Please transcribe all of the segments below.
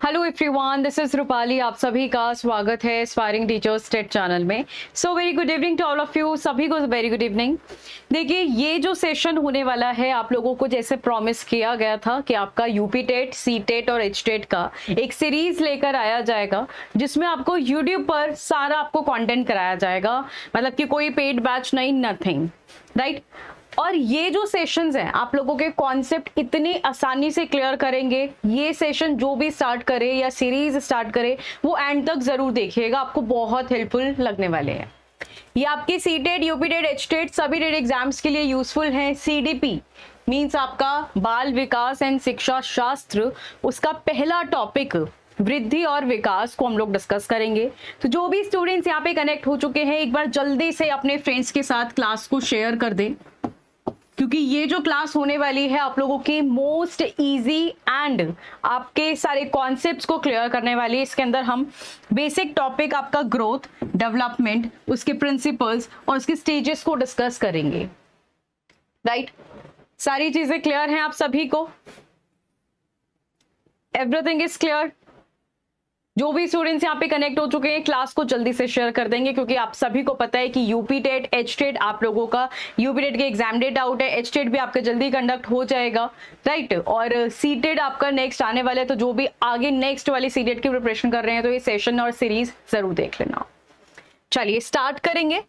Hello everyone, this is Rupali. आप सभी का स्वागत है एस्पायरिंग टीचर्स टेट चैनल में। So very good evening to all of you. सभी को वेरी गुड इवनिंग। देखिए, ये जो सेशन होने वाला है आप लोगों को जैसे प्रॉमिस किया गया था कि आपका यूपी टेट, सी टेट और एच टेट का एक सीरीज लेकर आया जाएगा जिसमें आपको यूट्यूब पर सारा आपको कंटेंट कराया जाएगा। मतलब कि कोई पेड बैच नहीं, नथिंग, राइट। और ये जो सेशंस हैं आप लोगों के कॉन्सेप्ट इतनी आसानी से क्लियर करेंगे। ये सेशन जो भी स्टार्ट करे या सीरीज स्टार्ट करे वो एंड तक जरूर देखिएगा, आपको बहुत हेल्पफुल लगने वाले हैं। ये आपके C TET, UP TET, H TET TET टेट एग्जाम्स के लिए यूजफुल हैं। सीडीपी मीन्स आपका बाल विकास एंड शिक्षा शास्त्र, उसका पहला टॉपिक वृद्धि और विकास को हम लोग डिस्कस करेंगे। तो जो भी स्टूडेंट्स यहाँ पे कनेक्ट हो चुके हैं एक बार जल्दी से अपने फ्रेंड्स के साथ क्लास को शेयर कर दें, क्योंकि ये जो क्लास होने वाली है आप लोगों की मोस्ट इजी एंड आपके सारे कॉन्सेप्ट्स को क्लियर करने वाली है। इसके अंदर हम बेसिक टॉपिक आपका ग्रोथ, डेवलपमेंट, उसके प्रिंसिपल्स और उसके स्टेजेस को डिस्कस करेंगे, राइट। सारी चीजें क्लियर हैं आप सभी को? Everything is clear? जो भी स्टूडेंट्स यहाँ पे कनेक्ट हो चुके हैं क्लास को जल्दी से शेयर कर देंगे, क्योंकि आप सभी को पता है कि यूपी टेट, एच टेट आप लोगों का यूपी टेट के एग्जाम डेट आउट है, एच टेट भी आपका जल्दी कंडक्ट हो जाएगा, राइट। और सी टेट आपका नेक्स्ट आने वाला है, तो जो भी आगे नेक्स्ट वाली सी टेट की प्रिपरेशन कर रहे हैं तो ये सेशन और सीरीज जरूर देख लेना। चलिए स्टार्ट करेंगे।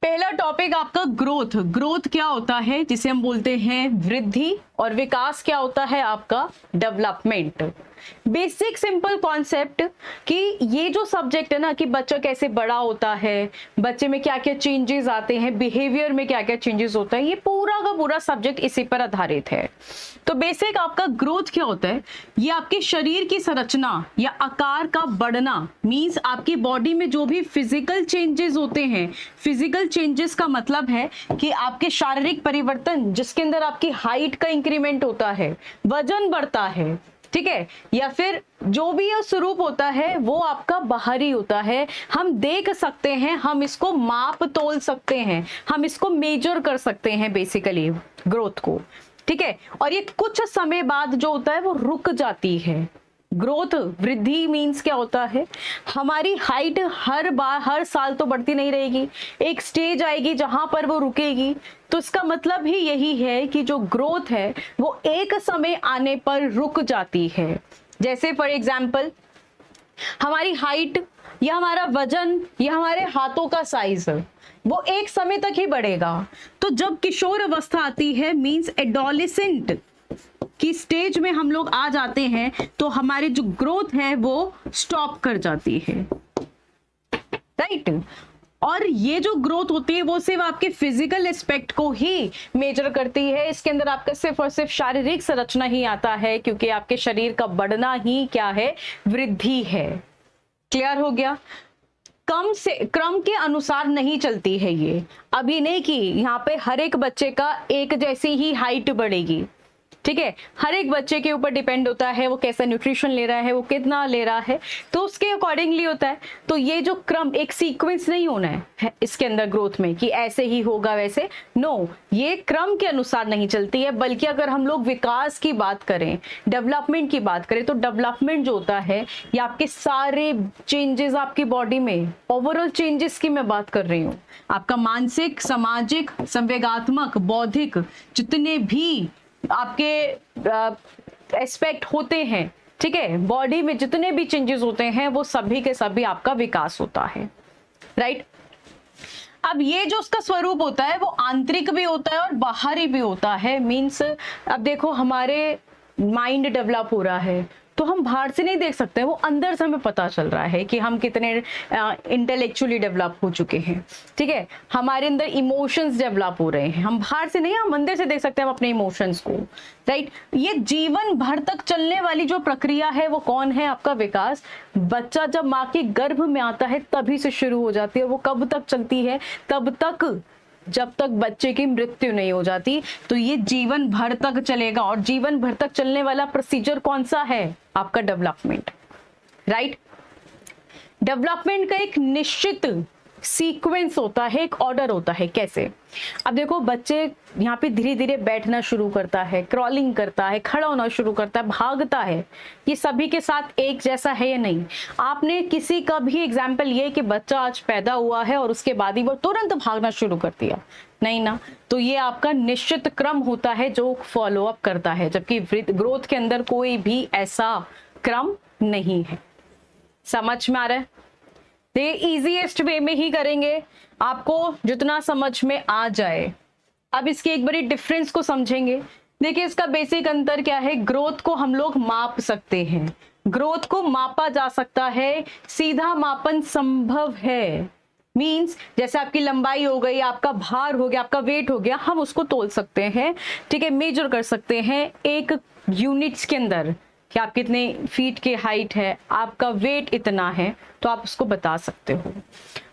पहला टॉपिक आपका ग्रोथ। ग्रोथ क्या होता है, जिसे हम बोलते हैं वृद्धि, और विकास क्या होता है आपका डेवलपमेंट। बेसिक सिंपल कॉन्सेप्ट कि ये जो सब्जेक्ट है ना कि बच्चा कैसे बड़ा होता है, बच्चे में क्या क्या चेंजेस आते हैं, बिहेवियर में क्या क्या चेंजेस होता है, ये पूरा का पूरा सब्जेक्ट इसी पर आधारित है। तो बेसिक आपका ग्रोथ क्या होता है, ये आपके शरीर की संरचना या आकार का बढ़ना, मींस आपकी बॉडी में जो भी फिजिकल चेंजेस होते हैं। फिजिकल चेंजेस का मतलब है कि आपके शारीरिक परिवर्तन, जिसके अंदर आपकी हाइट का इंक्रीमेंट होता है, वजन बढ़ता है, ठीक है, या फिर जो भी यह स्वरूप होता है वो आपका बाहरी होता है। हम देख सकते हैं, हम इसको माप तोल सकते हैं, हम इसको मेजर कर सकते हैं बेसिकली ग्रोथ को, ठीक है। और ये कुछ समय बाद जो होता है वो रुक जाती है। ग्रोथ, वृद्धि मीन्स क्या होता है, हमारी हाइट हर साल तो बढ़ती नहीं रहेगी, एक स्टेज आएगी जहां पर वो रुकेगी। तो इसका मतलब ही यही है कि जो ग्रोथ है वो एक समय आने पर रुक जाती है। जैसे फॉर एग्जाम्पल हमारी हाइट या हमारा वजन या हमारे हाथों का साइज वो एक समय तक ही बढ़ेगा। तो जब किशोर अवस्था आती है, मीन्स एडोलेसेंट की स्टेज में हम लोग आ जाते हैं, तो हमारी जो ग्रोथ है वो स्टॉप कर जाती है, राइट। और ये जो ग्रोथ होती है वो सिर्फ आपके फिजिकल एस्पेक्ट को ही मेजर करती है। इसके अंदर आपका सिर्फ और सिर्फ शारीरिक संरचना ही आता है, क्योंकि आपके शरीर का बढ़ना ही क्या है, वृद्धि है। क्लियर हो गया? क्रम के अनुसार नहीं चलती है ये। अभी नहीं कि यहाँ पे हर एक बच्चे का एक जैसी ही हाइट बढ़ेगी, ठीक है। हर एक बच्चे के ऊपर डिपेंड होता है वो कैसा न्यूट्रिशन ले रहा है, वो कितना ले रहा है, तो उसके अकॉर्डिंगली होता है। तो ये जो क्रम, एक सीक्वेंस नहीं होना है इसके अंदर ग्रोथ में कि ऐसे ही होगा वैसे, नो, ये क्रम के अनुसार नहीं चलती है। बल्कि अगर हम लोग विकास की बात करें, डेवलपमेंट की बात करें, तो डेवलपमेंट जो होता है ये आपके सारे चेंजेस आपकी बॉडी में, ओवरऑल चेंजेस की मैं बात कर रही हूँ, आपका मानसिक, सामाजिक, संवेगात्मक, बौद्धिक, जितने भी आपके एस्पेक्ट होते हैं, ठीक है, बॉडी में जितने भी चेंजेस होते हैं वो सभी के सभी आपका विकास होता है, राइट। अब ये जो उसका स्वरूप होता है वो आंतरिक भी होता है और बाहरी भी होता है। मींस अब देखो हमारे माइंड डेवलप हो रहा है तो हम बाहर से नहीं देख सकते, वो अंदर से हमें पता चल रहा है कि हम कितने इंटेलेक्चुअली डेवलप हो चुके हैं, ठीक है। हमारे अंदर इमोशंस डेवलप हो रहे हैं, हम बाहर से नहीं, हम अंदर से देख सकते हैं हम अपने इमोशंस को, राइट। ये जीवन भर तक चलने वाली जो प्रक्रिया है वो कौन है, आपका विकास। बच्चा जब माँ के गर्भ में आता है तभी से शुरू हो जाती है। वो कब तक चलती है, तब तक जब तक बच्चे की मृत्यु नहीं हो जाती। तो ये जीवन भर तक चलेगा, और जीवन भर तक चलने वाला प्रोसीजर कौन सा है, आपका डेवलपमेंट, राइट। डेवलपमेंट का एक निश्चित सीक्वेंस होता है, एक ऑर्डर होता है। कैसे? अब देखो बच्चे यहाँ पे धीरे धीरे बैठना शुरू करता है, क्रॉलिंग करता है, खड़ा होना शुरू करता है, भागता है। ये सभी के साथ एक जैसा है या नहीं? आपने किसी का भी एग्जाम्पल ये कि बच्चा आज पैदा हुआ है और उसके बाद ही वो तुरंत भागना शुरू कर दिया? नहीं ना। तो ये आपका निश्चित क्रम होता है जो फॉलो अप करता है, जबकि ग्रोथ के अंदर कोई भी ऐसा क्रम नहीं है। समझ में आ रहा है? तो इजीएस्ट वे में ही करेंगे, आपको जितना समझ में आ जाए। अब इसके एक बड़ी डिफरेंस को समझेंगे। देखिए इसका बेसिक अंतर क्या है? ग्रोथ को हम लोग माप सकते हैं, ग्रोथ को मापा जा सकता है, सीधा मापन संभव है। मींस जैसे आपकी लंबाई हो गई, आपका भार हो गया, आपका वेट हो गया, हम उसको तोल सकते हैं, ठीक है, मेजर कर सकते हैं एक यूनिट्स के अंदर कि आप कितने फीट की हाइट है, आपका वेट इतना है, तो आप उसको बता सकते हो।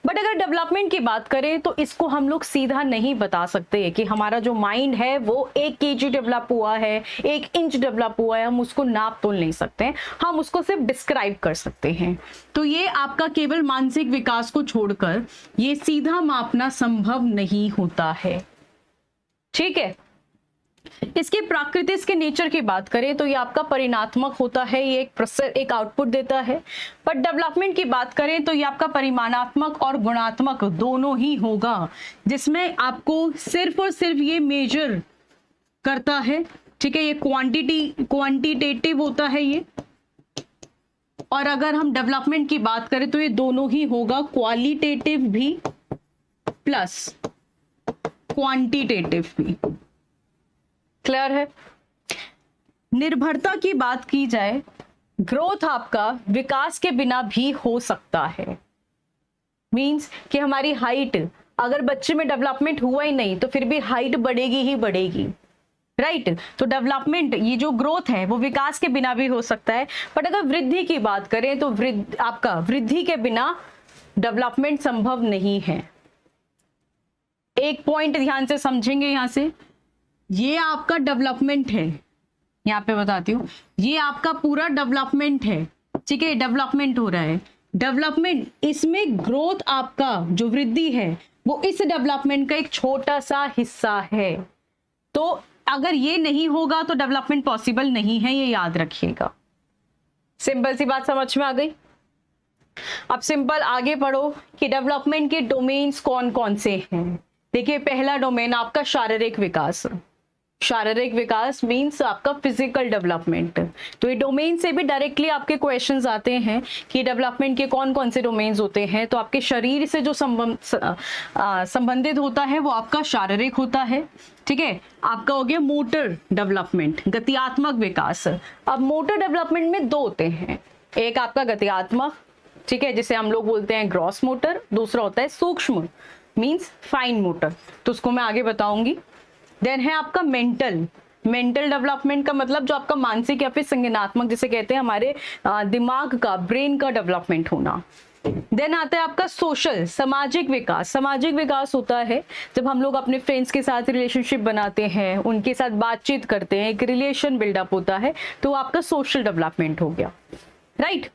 बट अगर डेवलपमेंट की बात करें तो इसको हम लोग सीधा नहीं बता सकते कि हमारा जो माइंड है वो 1 kg डेवलप हुआ है, 1 इंच डेवलप हुआ है, हम उसको नाप तोल नहीं सकते, हम उसको सिर्फ डिस्क्राइब कर सकते हैं। तो ये आपका केवल मानसिक विकास को छोड़कर ये सीधा मापना संभव नहीं होता है। ठीक है। इसकी प्रकृति, इसके नेचर की बात करें तो ये आपका परिमाणात्मक होता है, ये एक आउटपुट देता है। पर डेवलपमेंट की बात करें तो ये आपका परिमाणात्मक और गुणात्मक दोनों ही होगा, जिसमें आपको सिर्फ और सिर्फ ये मेजर करता है, ठीक है, ये क्वांटिटेटिव होता है ये। और अगर हम डेवलपमेंट की बात करें तो ये दोनों ही होगा, क्वालिटेटिव भी प्लस क्वांटिटेटिव भी। क्लियर है? निर्भरता की बात की जाए, ग्रोथ आपका विकास के बिना भी हो सकता है। मींस कि हमारी हाइट, अगर बच्चे में डेवलपमेंट हुआ ही नहीं तो फिर भी हाइट बढ़ेगी ही बढ़ेगी, राइट? तो डेवलपमेंट, ये जो ग्रोथ है वो विकास के बिना भी हो सकता है। बट अगर वृद्धि की बात करें तो आपका वृद्धि के बिना डेवलपमेंट संभव नहीं है। एक पॉइंट ध्यान से समझेंगे, यहां से ये आपका डेवलपमेंट है, यहाँ पे बताती हूँ, ये आपका पूरा डेवलपमेंट है, ठीक है, डेवलपमेंट हो रहा है। डेवलपमेंट, इसमें ग्रोथ आपका जो वृद्धि है वो इस डेवलपमेंट का एक छोटा सा हिस्सा है। तो अगर ये नहीं होगा तो डेवलपमेंट पॉसिबल नहीं है, ये याद रखिएगा। सिंपल सी बात समझ में आ गई? अब सिंपल आगे पढ़ो कि डेवलपमेंट के डोमेन्स कौन कौन से हैं। देखिए पहला डोमेन आपका शारीरिक विकास। शारीरिक विकास मीन्स आपका फिजिकल डेवलपमेंट। तो ये डोमेन से भी डायरेक्टली आपके क्वेश्चंस आते हैं कि डेवलपमेंट के कौन कौन से डोमेन्स होते हैं। तो आपके शरीर से जो संबंधित होता है वो आपका शारीरिक होता है, ठीक है। आपका हो गया मोटर डेवलपमेंट, गतियात्मक विकास। अब मोटर डेवलपमेंट में दो होते हैं, एक आपका गतियात्मक, ठीक है, जिसे हम लोग बोलते हैं ग्रॉस मोटर, दूसरा होता है सूक्ष्म मीन्स फाइन मोटर, तो उसको मैं आगे बताऊंगी। देन है आपका मेंटल डेवलपमेंट का मतलब जो आपका मानसिक या फिर संज्ञानात्मक जिसे कहते हैं हमारे दिमाग का, ब्रेन का डेवलपमेंट होना। देन आता है आपका सोशल, सामाजिक विकास। सामाजिक विकास होता है जब हम लोग अपने फ्रेंड्स के साथ रिलेशनशिप बनाते हैं, उनके साथ बातचीत करते हैं, एक रिलेशन बिल्डअप होता है, तो आपका सोशल डेवलपमेंट हो गया, राइट।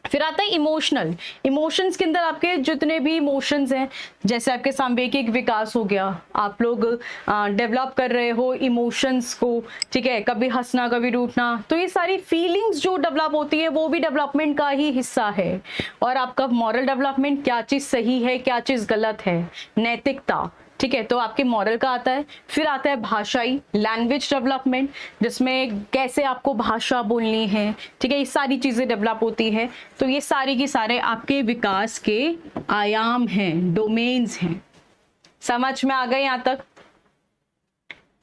फिर आता है इमोशनल। इमोशंस के अंदर आपके जितने भी इमोशंस हैं, जैसे आपके सांवेगिक विकास हो गया, आप लोग डेवलप कर रहे हो इमोशंस को, ठीक है, कभी हंसना कभी रूठना, तो ये सारी फीलिंग्स जो डेवलप होती है वो भी डेवलपमेंट का ही हिस्सा है। और आपका मॉरल डेवलपमेंट, क्या चीज़ सही है क्या चीज़ गलत है, नैतिकता, ठीक है, तो आपके मॉरल का आता है। फिर आता है भाषाई, लैंग्वेज डेवलपमेंट, जिसमें कैसे आपको भाषा बोलनी है, ठीक है, ये सारी चीज़ें डेवलप होती है। तो ये सारी की सारे आपके विकास के आयाम हैं, डोमेन्स हैं। समझ में आ गए यहाँ तक?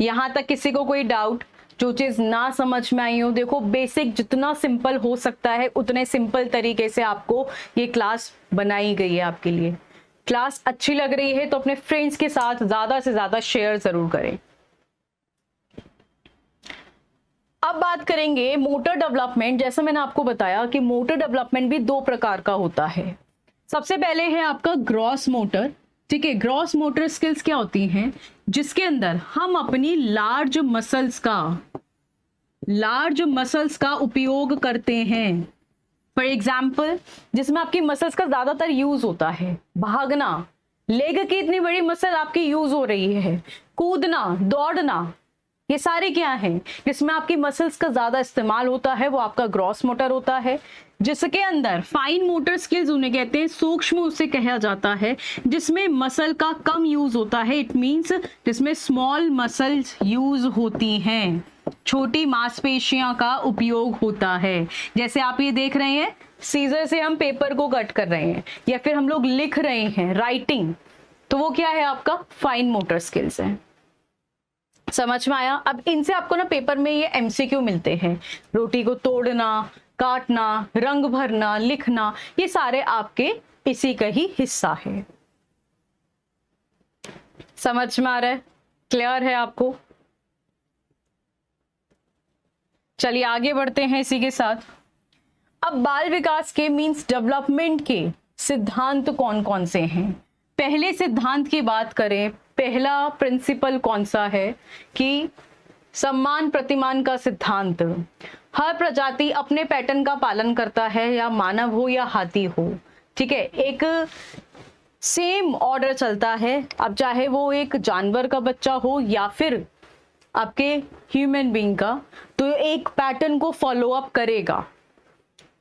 यहाँ तक किसी को कोई डाउट? जो चीज़ ना समझ में आई हो, देखो बेसिक जितना सिंपल हो सकता है उतने सिंपल तरीके से आपको ये क्लास बनाई गई है आपके लिए। क्लास अच्छी लग रही है तो अपने फ्रेंड्स के साथ ज्यादा से ज्यादा शेयर जरूर करें। अब बात करेंगे मोटर डेवलपमेंट। जैसा मैंने आपको बताया कि मोटर डेवलपमेंट भी दो प्रकार का होता है। सबसे पहले है आपका ग्रॉस मोटर, ठीक है। ग्रॉस मोटर स्किल्स क्या होती हैं? जिसके अंदर हम अपनी लार्ज मसल्स का उपयोग करते हैं, फॉर एग्जाम्पल जिसमें आपकी मसल्स का ज्यादातर यूज होता है, भागना, लेग की इतनी बड़ी मसल आपकी यूज हो रही है, कूदना, दौड़ना, ये सारे क्या हैं जिसमें आपकी मसल्स का ज्यादा इस्तेमाल होता है, वो आपका ग्रॉस मोटर होता है। जिसके अंदर फाइन मोटर स्किल्स उन्हें कहते हैं, सूक्ष्म उसे कहा जाता है, जिसमें मसल का कम यूज होता है। इट मींस जिसमें स्मॉल मसल्स यूज होती हैं, छोटी मांसपेशियां का उपयोग होता है। जैसे आप ये देख रहे हैं, सीजर से हम पेपर को कट कर रहे हैं, या फिर हम लोग लिख रहे हैं, राइटिंग, तो वो क्या है आपका फाइन मोटर स्किल्स है। समझ में आया? अब इनसे आपको ना पेपर में ये एमसीक्यू मिलते हैं, रोटी को तोड़ना, काटना, रंग भरना, लिखना, ये सारे आपके इसी का ही हिस्सा है। समझ में आ रहा है? क्लियर है आपको? चलिए आगे बढ़ते हैं इसी के साथ। अब बाल विकास के मींस डेवलपमेंट के सिद्धांत कौन कौन से हैं? पहले सिद्धांत की बात करें, पहला प्रिंसिपल कौन सा है कि सम्मान प्रतिमान का सिद्धांत। हर प्रजाति अपने पैटर्न का पालन करता है, या मानव हो या हाथी हो, ठीक है, एक सेम ऑर्डर चलता है। अब चाहे वो एक जानवर का बच्चा हो या फिर आपके ह्यूमन बीइंग का, तो एक पैटर्न को फॉलो अप करेगा,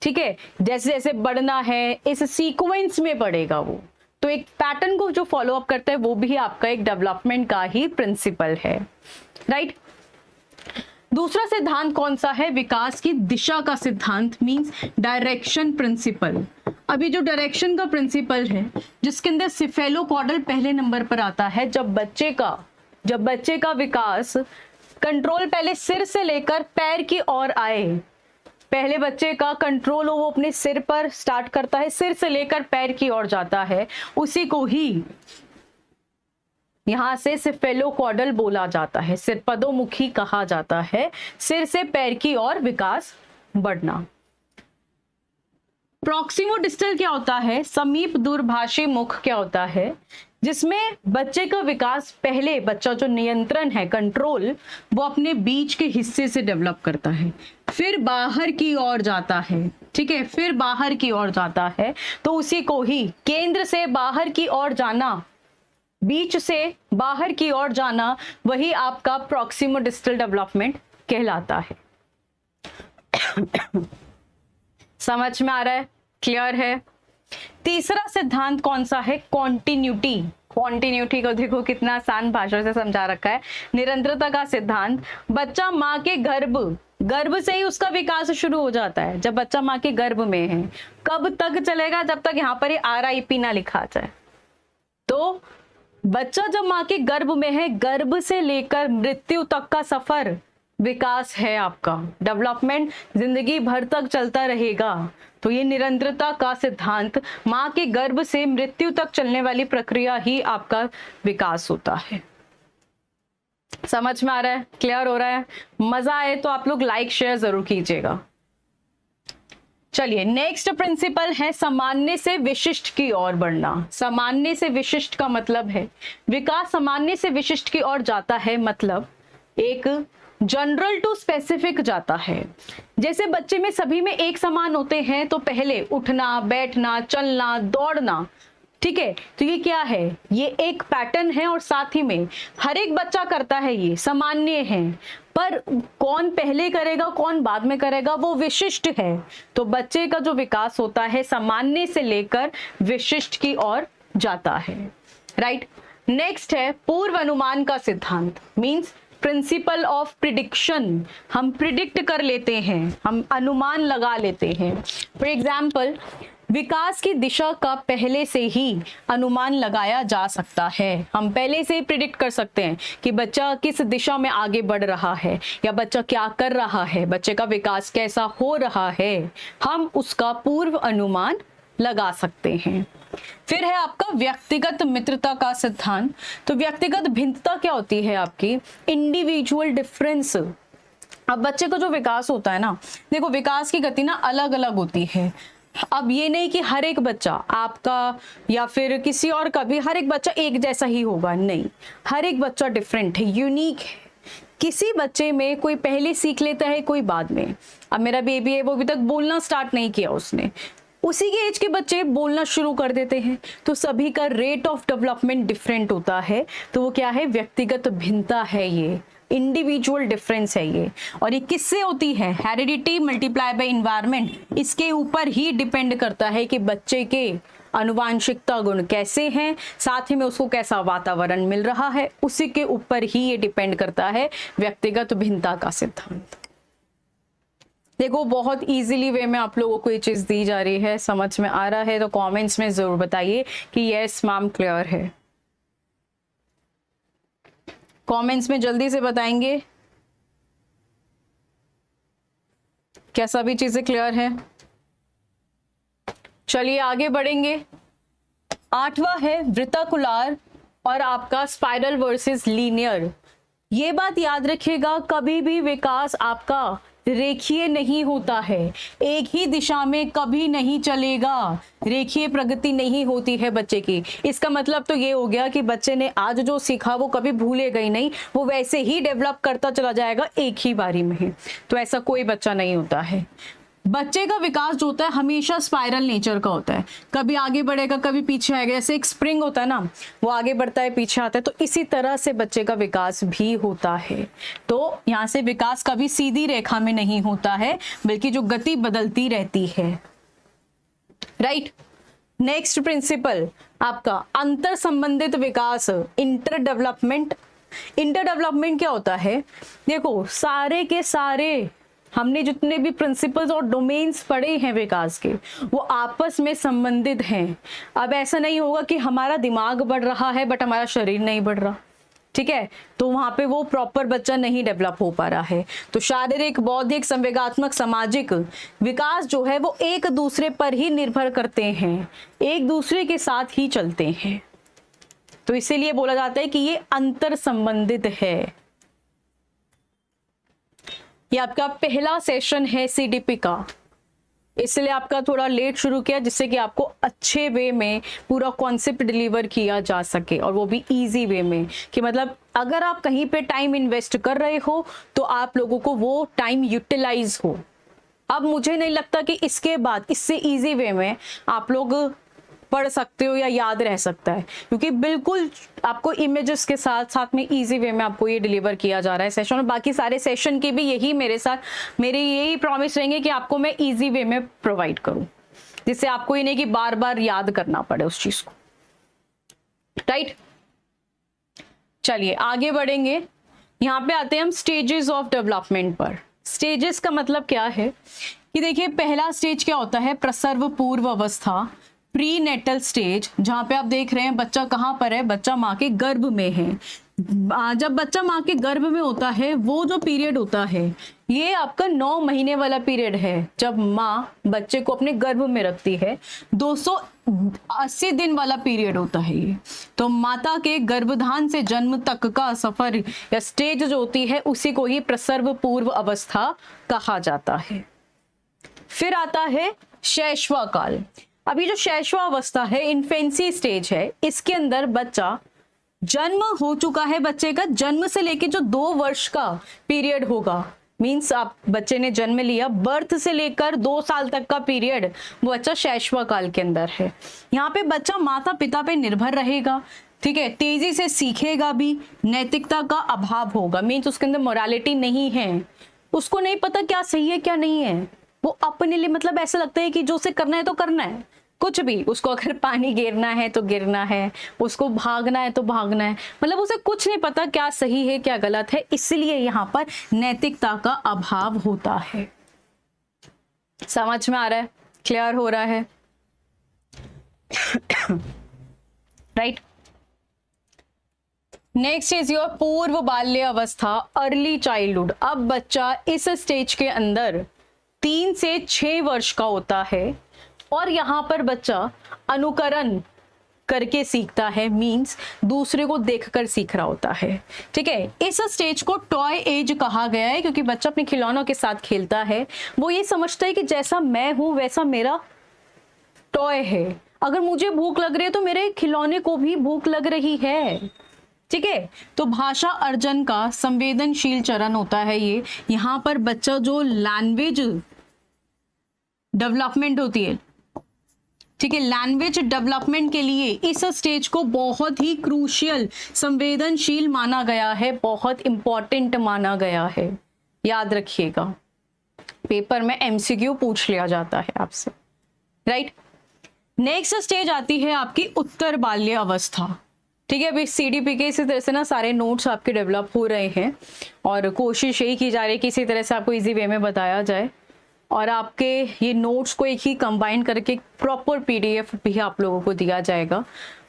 ठीक है। जैसे जैसे बढ़ना है इस सीक्वेंस में बढ़ेगा वो, तो एक पैटर्न को जो फॉलो अप करता है वो भी आपका एक डेवलपमेंट का ही प्रिंसिपल है, राइट। दूसरा सिद्धांत कौन सा है? विकास की दिशा का सिद्धांत, मींस डायरेक्शन प्रिंसिपल। अभी जो डायरेक्शन का प्रिंसिपल है, जिसके अंदर सिफेलोकॉर्डल पहले नंबर पर आता है। जब बच्चे का विकास कंट्रोल पहले सिर से लेकर पैर की ओर आए, पहले बच्चे का कंट्रोल वो अपने सिर पर स्टार्ट करता है, सिर से लेकर पैर की ओर जाता है, उसी को ही यहां से सिफेलोकॉर्डल बोला जाता है, सिर पदोमुखी कहा जाता है, सिर से पैर की ओर विकास बढ़ना। प्रॉक्सिमोडिस्टल क्या होता है? समीप दूरभाषी मुख क्या होता है? जिसमें बच्चे का विकास पहले बच्चा जो नियंत्रण है, कंट्रोल, वो अपने बीच के हिस्से से डेवलप करता है, फिर बाहर की ओर जाता है, ठीक है, फिर बाहर की ओर जाता है, तो उसी को ही केंद्र से बाहर की ओर जाना, बीच से बाहर की ओर जाना, वही आपका प्रॉक्सिमोडिस्टल डेवलपमेंट कहलाता है। समझ में आ रहा है? क्लियर है? तीसरा सिद्धांत कौन सा है? कॉन्टिन्यूटी। कॉन्टिन्यूटी को देखो कितना आसान भाषा से समझा रखा है। निरंतरता का सिद्धांत। बच्चा माँ के गर्भ से ही उसका विकास शुरू हो जाता है। जब बच्चा माँ के गर्भ में है, कब तक चलेगा? जब तक यहाँ पर RIP ना लिखा जाए। तो बच्चा जब माँ के गर्भ में है, गर्भ से लेकर मृत्यु तक का सफर विकास है आपका, डेवलपमेंट जिंदगी भर तक चलता रहेगा। तो ये निरंतरता का सिद्धांत, माँ के गर्भ से मृत्यु तक चलने वाली प्रक्रिया ही आपका विकास होता है। समझ में आ रहा है? क्लियर हो रहा है? मजा आए तो आप लोग लाइक शेयर जरूर कीजिएगा। चलिए नेक्स्ट प्रिंसिपल है सामान्य से विशिष्ट की ओर बढ़ना। सामान्य से विशिष्ट का मतलब है विकास सामान्य से विशिष्ट की ओर जाता है, मतलब एक जनरल टू स्पेसिफिक जाता है। जैसे बच्चे में सभी में एक समान होते हैं, तो पहले उठना, बैठना, चलना, दौड़ना, ठीक है, तो ये क्या है? ये एक पैटर्न है और साथ ही में हर एक बच्चा करता है, ये सामान्य है। पर कौन पहले करेगा कौन बाद में करेगा वो विशिष्ट है। तो बच्चे का जो विकास होता है सामान्य से लेकर विशिष्ट की ओर जाता है, राइट। नेक्स्ट है पूर्व अनुमान का सिद्धांत, मींस प्रिंसिपल ऑफ प्रिडिक्शन। हम प्रिडिक्ट कर लेते हैं, हम अनुमान लगा लेते हैं। फॉर एग्जाम्पल विकास की दिशा का पहले से ही अनुमान लगाया जा सकता है। हम पहले से ही प्रिडिक्ट कर सकते हैं कि बच्चा किस दिशा में आगे बढ़ रहा है, या बच्चा क्या कर रहा है, बच्चे का विकास कैसा हो रहा है, हम उसका पूर्व अनुमान लगा सकते हैं। फिर है आपका व्यक्तिगत मित्रता का सिद्धांत। तो व्यक्तिगत भिन्नता क्या होती है आपकी? Individual difference. अब बच्चे का जो विकास होता है ना, देखो विकास की गति ना अलग अलग होती है। अब ये नहीं कि हर एक बच्चा आपका या फिर किसी और का भी हर एक बच्चा एक जैसा ही होगा, नहीं, हर एक बच्चा डिफरेंट है, यूनिक है। किसी बच्चे में कोई पहले सीख लेता है, कोई बाद में। अब मेरा बेबी है, वो अभी तक बोलना स्टार्ट नहीं किया उसने, उसी के एज के बच्चे बोलना शुरू कर देते हैं। तो सभी का रेट ऑफ डेवलपमेंट डिफरेंट होता है। तो वो क्या है, व्यक्तिगत भिन्नता है, ये इंडिविजुअल डिफरेंस है ये। और ये किससे होती है, हेरिडिटी मल्टीप्लाई बाय इन्वायरमेंट, इसके ऊपर ही डिपेंड करता है कि बच्चे के आनुवांशिकता गुण कैसे हैं, साथ ही में उसको कैसा वातावरण मिल रहा है, उसी के ऊपर ही ये डिपेंड करता है व्यक्तिगत भिन्नता का सिद्धांत। देखो बहुत इजीली वे में आप लोगों को ये चीज दी जा रही है, समझ में आ रहा है तो कमेंट्स में जरूर बताइए कि यस मैम क्लियर है। कमेंट्स में जल्दी से बताएंगे क्या सभी चीजें क्लियर है। चलिए आगे बढ़ेंगे। 8वां है वृत्ताकुलार और आपका स्पाइरल वर्सेस लीनियर। ये बात याद रखिएगा, कभी भी विकास आपका रेखीय नहीं होता है, एक ही दिशा में कभी नहीं चलेगा, रेखीय प्रगति नहीं होती है बच्चे की। इसका मतलब तो ये हो गया कि बच्चे ने आज जो सीखा वो कभी भूलेगा ही नहीं, वो वैसे ही डेवलप करता चला जाएगा एक ही बारी में। तो ऐसा कोई बच्चा नहीं होता है। बच्चे का विकास जो होता है हमेशा स्पाइरल नेचर का होता है, कभी आगे बढ़ेगा कभी पीछे आएगा। जैसे एक स्प्रिंग होता है ना, वो आगे बढ़ता है पीछे आता है, तो इसी तरह से बच्चे का विकास भी होता है। तो यहाँ से विकास कभी सीधी रेखा में नहीं होता है, बल्कि जो गति बदलती रहती है। राइट। नेक्स्ट प्रिंसिपल आपका अंतर संबंधित विकास, इंटर डेवलपमेंट। इंटर डेवलपमेंट क्या होता है, देखो सारे के सारे हमने जितने भी प्रिंसिपल्स और डोमेन्स पढ़े हैं विकास के, वो आपस में संबंधित हैं। अब ऐसा नहीं होगा कि हमारा दिमाग बढ़ रहा है बट हमारा शरीर नहीं बढ़ रहा, ठीक है, तो वहां पे वो प्रॉपर बच्चा नहीं डेवलप हो पा रहा है। तो शारीरिक, बौद्धिक, संवेगात्मक, सामाजिक विकास जो है वो एक दूसरे पर ही निर्भर करते हैं, एक दूसरे के साथ ही चलते हैं। तो इसीलिए बोला जाता है कि ये अंतर संबंधित है। ये आपका पहला सेशन है सीडीपी का, इसलिए आपका थोड़ा लेट शुरू किया, जिससे कि आपको अच्छे वे में पूरा कॉन्सेप्ट डिलीवर किया जा सके, और वो भी इजी वे में। कि मतलब अगर आप कहीं पे टाइम इन्वेस्ट कर रहे हो तो आप लोगों को वो टाइम यूटिलाइज हो। अब मुझे नहीं लगता कि इसके बाद इससे इजी वे में आप लोग पढ़ सकते हो या याद रह सकता है, क्योंकि बिल्कुल आपको इमेजेस के साथ साथ में इजी वे में आपको ये डिलीवर किया जा रहा है सेशन। और बाकी सारे सेशन की भी यही मेरे यही प्रॉमिस रहेंगे कि आपको मैं इजी वे में प्रोवाइड करूं, जिससे आपको ये नहीं कि बार बार याद करना पड़े उस चीज को। राइट, चलिए आगे बढ़ेंगे। यहाँ पे आते हैं हम स्टेजेस ऑफ डेवलपमेंट पर। स्टेजेस का मतलब क्या है कि देखिए पहला स्टेज क्या होता है, प्रसव पूर्व अवस्था, प्री नेटल स्टेज, जहां पे आप देख रहे हैं बच्चा कहां पर है, बच्चा माँ के गर्भ में है। जब बच्चा माँ के गर्भ में होता है, वो जो पीरियड होता है ये आपका 9 महीने वाला पीरियड है, जब माँ बच्चे को अपने गर्भ में रखती है। 280 दिन वाला पीरियड होता है ये। तो माता के गर्भधान से जन्म तक का सफर या स्टेज जो होती है उसी को ही प्रसव पूर्व अवस्था कहा जाता है। फिर आता है शैशवा काल। अभी जो शैशवावस्था है, इन्फेंसी स्टेज है, इसके अंदर बच्चा जन्म हो चुका है, बच्चे का जन्म से लेके जो 2 वर्ष का पीरियड होगा, मींस आप बच्चे ने जन्म लिया, बर्थ से लेकर 2 साल तक का पीरियड वो बच्चा शैशवा काल के अंदर है। यहाँ पे बच्चा माता पिता पे निर्भर रहेगा, ठीक है, तेजी से सीखेगा भी, नैतिकता का अभाव होगा, मीन्स उसके अंदर मोरालिटी नहीं है, उसको नहीं पता क्या सही है क्या नहीं है, वो अपने लिए मतलब ऐसा लगता है कि जो उसे करना है तो करना है, कुछ भी, उसको अगर पानी गिरना है तो गिरना है, उसको भागना है तो भागना है, मतलब उसे कुछ नहीं पता क्या सही है क्या गलत है, इसलिए यहाँ पर नैतिकता का अभाव होता है। समझ में आ रहा है, क्लियर हो रहा है? राइट। नेक्स्ट इज योर पूर्व बाल्य अवस्था, अर्ली चाइल्डहुड। अब बच्चा इस स्टेज के अंदर 3 से 6 वर्ष का होता है और यहाँ पर बच्चा अनुकरण करके सीखता है, मींस दूसरे को देखकर सीख रहा होता है, ठीक है। इस स्टेज को टॉय एज कहा गया है क्योंकि बच्चा अपने खिलौनों के साथ खेलता है, वो ये समझता है कि जैसा मैं हूं वैसा मेरा टॉय है, अगर मुझे भूख लग रही है तो मेरे खिलौने को भी भूख लग रही है, ठीक है। तो भाषा अर्जन का संवेदनशील चरण होता है ये। यहाँ पर बच्चा जो लैंग्वेज डेवलपमेंट होती है, ठीक है, लैंग्वेज डेवलपमेंट के लिए इस स्टेज को बहुत ही क्रूशियल, संवेदनशील माना गया है, बहुत इंपॉर्टेंट माना गया है। याद रखिएगा, पेपर में एमसीक्यू पूछ लिया जाता है आपसे, राइट। नेक्स्ट स्टेज आती है आपकी उत्तर बाल्य अवस्था। ठीक है, अभी सीडीपी के इसी तरह से ना सारे नोट्स आपके डेवलप हो रहे हैं और कोशिश यही की जा रही है कि इसी तरह से आपको इजी वे में बताया जाए और आपके ये नोट्स को एक ही कंबाइन करके प्रॉपर पीडीएफ भी आप लोगों को दिया जाएगा।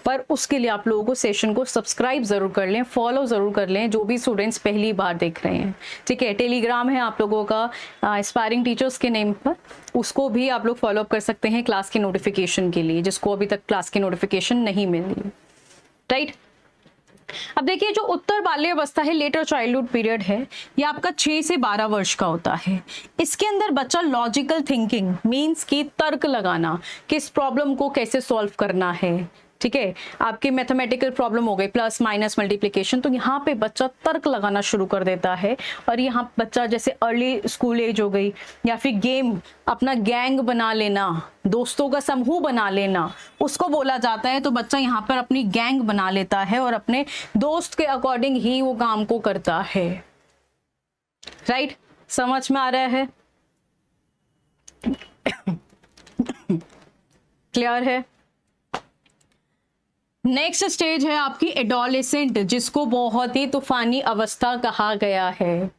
पर उसके लिए आप लोगों को सेशन को सब्सक्राइब जरूर कर लें, फॉलो जरूर कर लें, जो भी स्टूडेंट्स पहली बार देख रहे हैं। ठीक है, टेलीग्राम है आप लोगों का एस्पायरिंग टीचर्स के नेम पर, उसको भी आप लोग फॉलो अप कर सकते हैं क्लास की नोटिफिकेशन के लिए, जिसको अभी तक क्लास की नोटिफिकेशन नहीं मिल रही, राइट। अब देखिए, जो उत्तर बाल्य अवस्था है, लेटर चाइल्डहुड पीरियड है, ये आपका 6 से 12 वर्ष का होता है। इसके अंदर बच्चा लॉजिकल थिंकिंग मींस की तर्क लगाना, किस प्रॉब्लम को कैसे सॉल्व करना है, ठीक है, आपकी मैथमेटिकल प्रॉब्लम हो गई प्लस माइनस मल्टीप्लिकेशन, तो यहाँ पे बच्चा तर्क लगाना शुरू कर देता है। और यहाँ बच्चा जैसे अर्ली स्कूल एज हो गई या फिर गेम, अपना गैंग बना लेना, दोस्तों का समूह बना लेना, उसको बोला जाता है। तो बच्चा यहाँ पर अपनी गैंग बना लेता है और अपने दोस्त के अकॉर्डिंग ही वो काम को करता है, राइट। समझ में आ रहा है? क्लियर है? नेक्स्ट स्टेज है आपकी एडोलेसेंट, जिसको बहुत ही तूफानी अवस्था कहा गया है।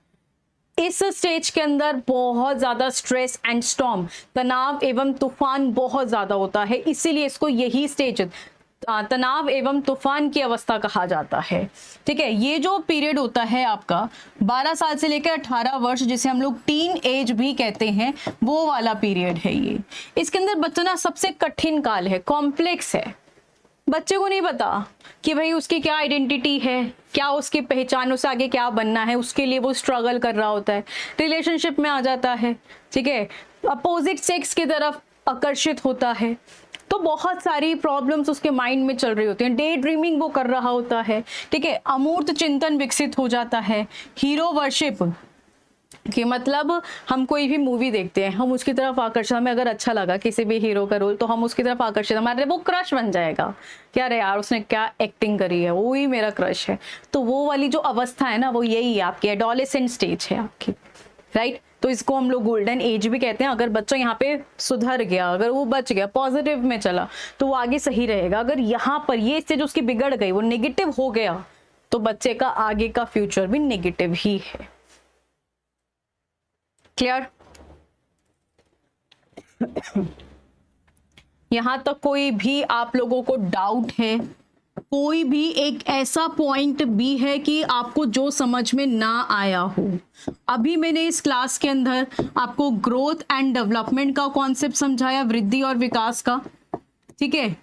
इस स्टेज के अंदर बहुत ज्यादा स्ट्रेस एंड स्टॉर्म, तनाव एवं तूफान बहुत ज्यादा होता है, इसीलिए इसको यही स्टेज तनाव एवं तूफान की अवस्था कहा जाता है। ठीक है, ये जो पीरियड होता है आपका 12 साल से लेकर 18 वर्ष, जिसे हम लोग टीन एज भी कहते हैं, वो वाला पीरियड है ये। इसके अंदर बच्चा ना सबसे कठिन काल है, कॉम्प्लेक्स है। बच्चे को नहीं पता कि भाई उसकी क्या आइडेंटिटी है, क्या उसकी पहचान, उसे आगे क्या बनना है, उसके लिए वो स्ट्रगल कर रहा होता है, रिलेशनशिप में आ जाता है, ठीक है, अपोजिट सेक्स की तरफ आकर्षित होता है, तो बहुत सारी प्रॉब्लम्स उसके माइंड में चल रही होती हैं, डे ड्रीमिंग वो कर रहा होता है, ठीक है, अमूर्त चिंतन विकसित हो जाता है, हीरो वर्शिप कि मतलब हम कोई भी मूवी देखते हैं, हम उसकी तरफ आकर्षित, हमें अगर अच्छा लगा किसी भी हीरो का रोल तो हम उसकी तरफ आकर्षित, हमारे वो क्रश बन जाएगा, क्या रे यार उसने क्या एक्टिंग करी है, वो ही मेरा क्रश है। तो वो वाली जो अवस्था है ना, वो यही है, आपकी एडोलेसेंट स्टेज है आपकी, राइट। तो इसको हम लोग गोल्डन एज भी कहते हैं। अगर बच्चा यहाँ पे सुधर गया, अगर वो बच गया, पॉजिटिव में चला, तो वो आगे सही रहेगा। अगर यहाँ पर ये स्टेज उसकी बिगड़ गई, वो नेगेटिव हो गया, तो बच्चे का आगे का फ्यूचर भी नेगेटिव ही है। क्लियर? यहां तक कोई भी आप लोगों को डाउट है, कोई भी एक ऐसा पॉइंट भी है कि आपको जो समझ में ना आया हो? अभी मैंने इस क्लास के अंदर आपको ग्रोथ एंड डेवलपमेंट का कॉन्सेप्ट समझाया, वृद्धि और विकास का, ठीक है।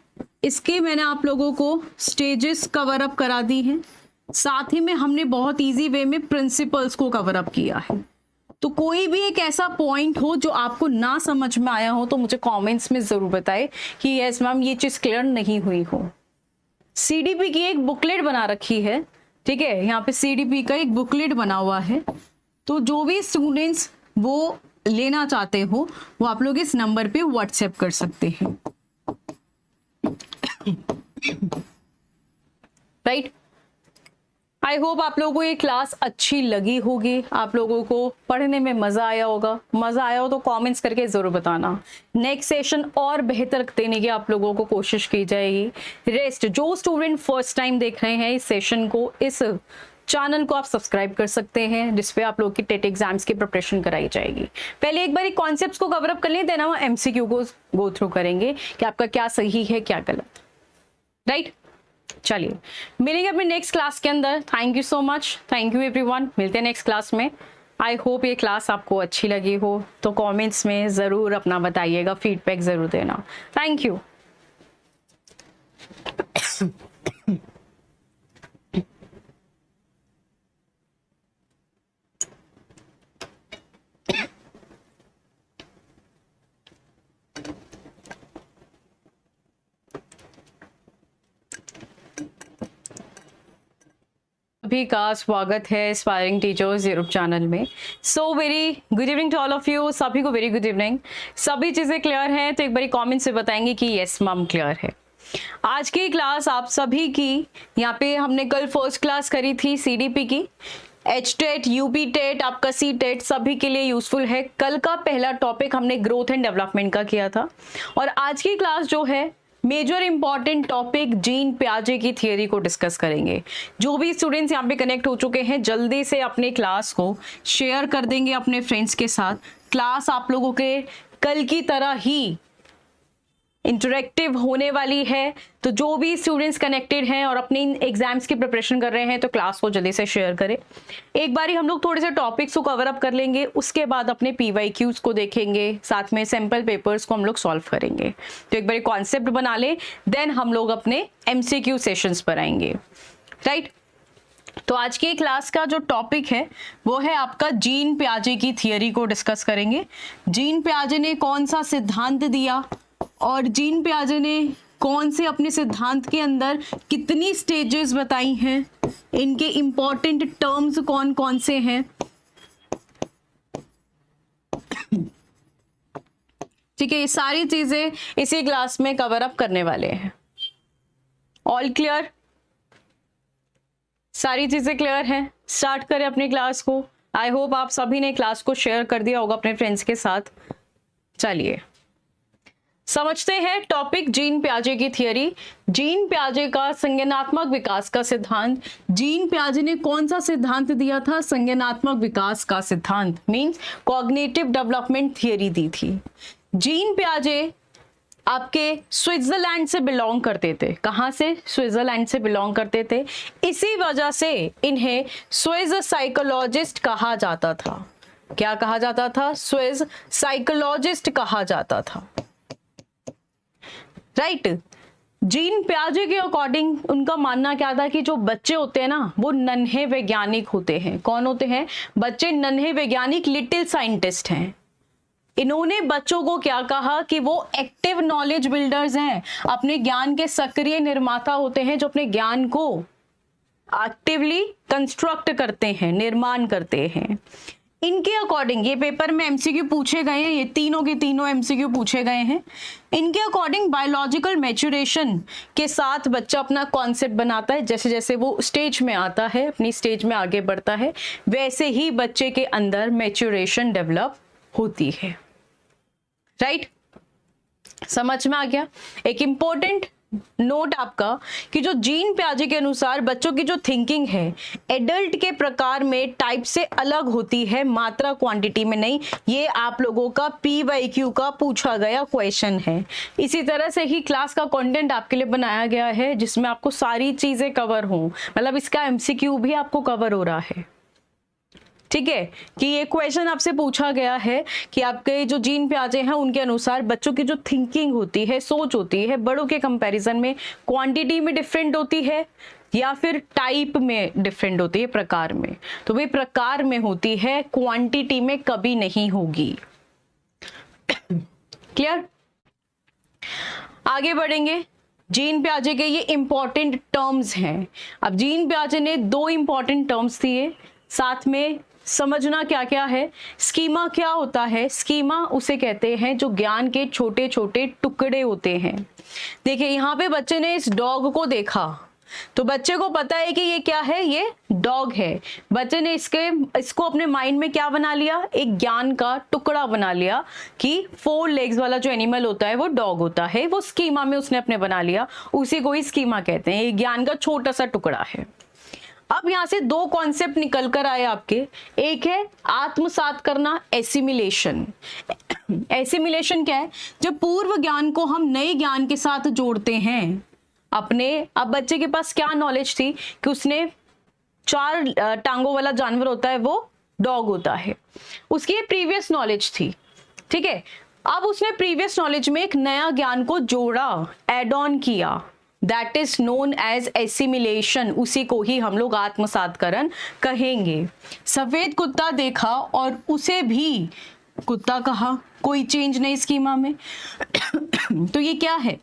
इसके मैंने आप लोगों को स्टेजेस कवर अप करा दी हैं, साथ ही में हमने बहुत इजी वे में प्रिंसिपल्स को कवर अप किया है। तो कोई भी एक ऐसा पॉइंट हो जो आपको ना समझ में आया हो, तो मुझे कमेंट्स में जरूर बताएं कि यस मैम ये चीज क्लियर नहीं हुई हो। सीडीपी की एक बुकलेट बना रखी है, ठीक है, यहाँ पे सीडीपी का एक बुकलेट बना हुआ है, तो जो भी स्टूडेंट्स वो लेना चाहते हो वो आप लोग इस नंबर पे व्हाट्सएप कर सकते हैं, राइट। आई होप आप लोगों को ये क्लास अच्छी लगी होगी, आप लोगों को पढ़ने में मजा आया होगा। मजा आया हो तो कमेंट्स करके जरूर बताना। नेक्स्ट सेशन और बेहतर देने की आप लोगों को कोशिश की जाएगी। रेस्ट, जो स्टूडेंट फर्स्ट टाइम देख रहे हैं इस सेशन को, इस चैनल को आप सब्सक्राइब कर सकते हैं, जिसपे आप लोगों की टेट एग्जाम्स की प्रिपरेशन कराई जाएगी। पहले एक बार कॉन्सेप्ट्स को कवर अप कर लें, देन हम एमसीक्यू को गो थ्रू करेंगे कि आपका क्या सही है क्या गलत, राइट। चलिए मिलेंगे अपने नेक्स्ट क्लास के अंदर। Thank you so much, thank you everyone. मिलते हैं नेक्स्ट क्लास में। आई होप ये क्लास आपको अच्छी लगी हो, तो कमेंट्स में ज़रूर अपना बताइएगा, फीडबैक ज़रूर देना। Thank you. सभी का स्वागत है एस्पायरिंग टीचर्स यूट्यूब चैनल में। So very good evening to all of you. सभी को वेरी गुड इवनिंग। सभी चीज़ें क्लियर हैं तो एक बारी कमेंट से बताएंगे कि यस मैम क्लियर है। आज की क्लास आप सभी की, यहाँ पे हमने कल फर्स्ट क्लास करी थी CDP की, HTET, UP टेट, आपका CTET सभी के लिए यूजफुल है। कल का पहला टॉपिक हमने ग्रोथ एंड डेवलपमेंट का किया था और आज की क्लास जो है मेजर इंपॉर्टेंट टॉपिक जीन पियाजे की थियरी को डिस्कस करेंगे। जो भी स्टूडेंट्स यहाँ पे कनेक्ट हो चुके हैं जल्दी से अपने क्लास को शेयर कर देंगे अपने फ्रेंड्स के साथ। क्लास आप लोगों के कल की तरह ही इंटरेक्टिव होने वाली है, तो जो भी स्टूडेंट्स कनेक्टेड हैं और अपने एग्जाम्स की प्रिपरेशन कर रहे हैं तो क्लास को जल्दी से शेयर करें। एक बारी हम लोग थोड़े से टॉपिक्स को कवर अप कर लेंगे, उसके बाद अपने PYQs को देखेंगे, साथ में सैम्पल पेपर्स को हम लोग सॉल्व करेंगे। तो एक बारी कॉन्सेप्ट बना ले, देन हम लोग अपने MCQ सेशंस पर आएंगे, राइट। तो आज की क्लास का जो टॉपिक है वो है आपका जीन पियाजे की थियरी को डिस्कस करेंगे। जीन पियाजे ने कौन सा सिद्धांत दिया और जीन पियाजे ने कौन से अपने सिद्धांत के अंदर कितनी स्टेजेस बताई हैं, इनके इंपॉर्टेंट टर्म्स कौन कौन से हैं, ठीक है। ये सारी चीजें इसी क्लास में कवर अप करने वाले हैं। All clear? सारी चीजें क्लियर हैं? स्टार्ट करें अपनी क्लास को। आई होप आप सभी ने क्लास को शेयर कर दिया होगा अपने फ्रेंड्स के साथ। चलिए समझते हैं टॉपिक जीन पियाजे की थियरी। जीन पियाजे का संज्ञानात्मक विकास का सिद्धांत। जीन पियाजे ने कौन सा सिद्धांत दिया था? संज्ञानात्मक विकास का सिद्धांत, मींस कॉग्निटिव डेवलपमेंट थियरी दी थी। जीन पियाजे आपके स्विट्जरलैंड से बिलोंग करते थे। कहां से? स्विट्जरलैंड से बिलोंग करते थे। इसी वजह से इन्हें स्विस साइकोलॉजिस्ट कहा जाता था। क्या कहा जाता था? स्विस साइकोलॉजिस्ट कहा जाता था, राइट। जीन पियाजे के अकॉर्डिंग उनका मानना क्या था कि जो बच्चे होते हैं ना वो नन्हे वैज्ञानिक होते हैं। कौन होते हैं? बच्चे नन्हे वैज्ञानिक, लिटिल साइंटिस्ट हैं। इन्होंने बच्चों को क्या कहा कि वो एक्टिव नॉलेज बिल्डर्स हैं, अपने ज्ञान के सक्रिय निर्माता होते हैं जो अपने ज्ञान को एक्टिवली कंस्ट्रक्ट करते हैं, निर्माण करते हैं। इनके अकॉर्डिंग ये पेपर में MCQ पूछे गए हैं, ये तीनों के तीनों MCQ पूछे गए हैं। इनके अकॉर्डिंग बायोलॉजिकल मैच्योरेशन के साथ बच्चा अपना कॉन्सेप्ट बनाता है। जैसे जैसे वो स्टेज में आता है, अपनी स्टेज में आगे बढ़ता है, वैसे ही बच्चे के अंदर मैच्योरेशन डेवलप होती है, राइट। समझ में आ गया? एक इंपॉर्टेंट नोट आपका कि जो जीन पियाजे के अनुसार बच्चों की जो थिंकिंग है एडल्ट के प्रकार में टाइप से अलग होती है, मात्रा क्वांटिटी में नहीं। ये आप लोगों का PYQ का पूछा गया क्वेश्चन है। इसी तरह से ही क्लास का कंटेंट आपके लिए बनाया गया है जिसमें आपको सारी चीजें कवर हो, मतलब इसका MCQ भी आपको कवर हो रहा है, ठीक है। कि ये क्वेश्चन आपसे पूछा गया है कि आपके जो जीन पियाजे हैं उनके अनुसार बच्चों की जो थिंकिंग होती है, सोच होती है, बड़ों के कंपैरिजन में क्वांटिटी में डिफरेंट होती है या फिर टाइप में डिफरेंट होती है, प्रकार में। तो वे प्रकार में होती है, क्वांटिटी में कभी नहीं होगी। क्लियर? आगे बढ़ेंगे। जीन पियाजे के ये इंपॉर्टेंट टर्म्स हैं। अब जीन पियाजे ने 2 इंपॉर्टेंट टर्म्स दिए, साथ में समझना क्या क्या है। स्कीमा क्या होता है? स्कीमा उसे कहते हैं जो ज्ञान के छोटे छोटे टुकड़े होते हैं। देखिए यहाँ पे बच्चे ने इस डॉग को देखा तो बच्चे को पता है कि ये क्या है, ये डॉग है। बच्चे ने इसको अपने माइंड में क्या बना लिया? एक ज्ञान का टुकड़ा बना लिया कि 4 लेग्स वाला जो एनिमल होता है वो डॉग होता है। वो स्कीमा में उसने अपने बना लिया, उसी को ही स्कीमा कहते हैं। ये ज्ञान का छोटा सा टुकड़ा है। अब यहां से 2 कॉन्सेप्ट निकल कर आए आपके। एक है आत्मसात करना, एसिमिलेशन। एसिमिलेशन क्या है? जब पूर्व ज्ञान को हम नए ज्ञान के साथ जोड़ते हैं अपने। अब बच्चे के पास क्या नॉलेज थी कि उसने 4 टांगों वाला जानवर होता है वो डॉग होता है, उसकी प्रीवियस नॉलेज थी, ठीक है। अब उसने प्रीवियस नॉलेज में एक नया ज्ञान को जोड़ा, एड ऑन किया, that is known as assimilation. उसी को ही हम लोग आत्मसातकरण कहेंगे। सफेद कुत्ता देखा और उसे भी कुत्ता कहा, कोई चेंज नहीं स्कीमा में। तो ये क्या है?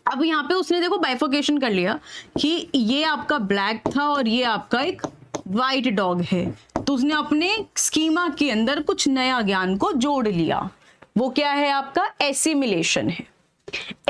अब यहाँ पे उसने देखो बाइफोकेशन कर लिया कि ये आपका ब्लैक था और ये आपका एक वाइट डॉग है, तो उसने अपने स्कीमा के अंदर कुछ नया ज्ञान को जोड़ लिया। वो क्या है आपका एसिमिलेशन है।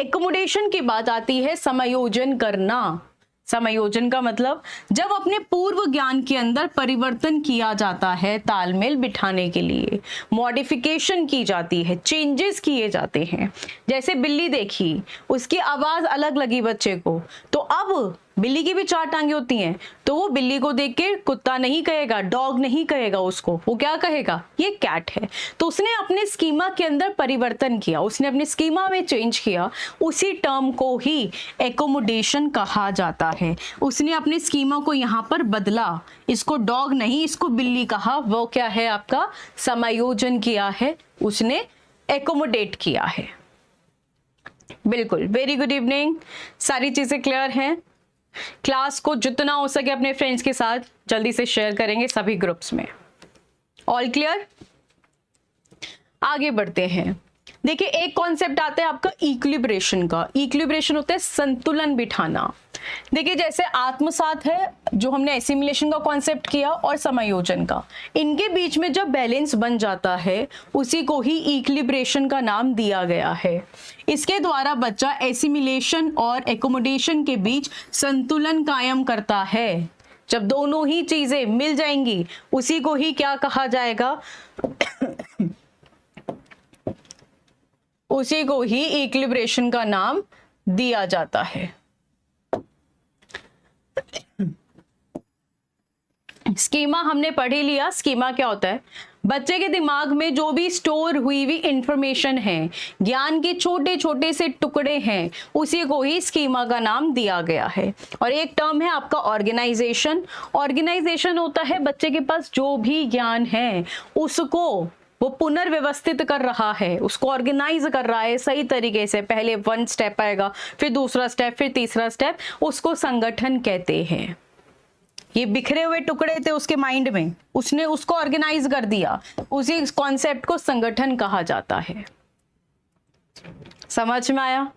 एकोमोडेशन की बात आती है समायोजन करना। समायोजन का मतलब जब अपने पूर्व ज्ञान के अंदर परिवर्तन किया जाता है, तालमेल बिठाने के लिए मॉडिफिकेशन की जाती है, चेंजेस किए जाते हैं। जैसे बिल्ली देखी, उसकी आवाज अलग लगी बच्चे को, तो अब बिल्ली की भी 4 टांगे होती हैं, तो वो बिल्ली को देख के कुत्ता नहीं कहेगा, डॉग नहीं कहेगा उसको, वो क्या कहेगा, ये कैट है। तो उसने अपने स्कीमा के अंदर परिवर्तन किया, उसने अपने स्कीमा में चेंज किया, उसी टर्म को ही एकोमोडेशन कहा जाता है। उसने अपने स्कीमा को यहाँ पर बदला, इसको डॉग नहीं इसको बिल्ली कहा, वो क्या है आपका समायोजन किया है, उसने एकोमोडेट किया है। बिल्कुल, वेरी गुड इवनिंग, सारी चीजें क्लियर हैं। क्लास को जितना हो सके अपने फ्रेंड्स के साथ जल्दी से शेयर करेंगे सभी ग्रुप्स में। ऑल क्लियर, आगे बढ़ते हैं। देखिए एक कॉन्सेप्ट आता है आपका इक्विलिब्रेशन का। इक्विलिब्रेशन होता है संतुलन बिठाना। देखिए जैसे आत्मसात है जो हमने एसिमिलेशन का कॉन्सेप्ट किया और समायोजन का, इनके बीच में जब बैलेंस बन जाता है उसी को ही इक्विलिब्रेशन का नाम दिया गया है। इसके द्वारा बच्चा एसिमिलेशन और एकोमोडेशन के बीच संतुलन कायम करता है। जब दोनों ही चीजें मिल जाएंगी उसी को ही क्या कहा जाएगा, उसी को ही इक्विलिब्रेशन का नाम दिया जाता है। स्कीमा हमने पढ़ ही लिया। स्कीमा क्या होता है, बच्चे के दिमाग में जो भी स्टोर हुई हुई इंफॉर्मेशन है, ज्ञान के छोटे छोटे से टुकड़े हैं, उसी को ही स्कीमा का नाम दिया गया है। और एक टर्म है आपका ऑर्गेनाइजेशन। ऑर्गेनाइजेशन होता है बच्चे के पास जो भी ज्ञान है उसको वो पुनर्व्यवस्थित कर रहा है, उसको ऑर्गेनाइज कर रहा है सही तरीके से। पहले 1 स्टेप आएगा, फिर दूसरा स्टेप, फिर तीसरा स्टेप, उसको संगठन कहते हैं। ये बिखरे हुए टुकड़े थे उसके माइंड में, उसने उसको ऑर्गेनाइज कर दिया, उसी कॉन्सेप्ट को संगठन कहा जाता है। समझ में आया?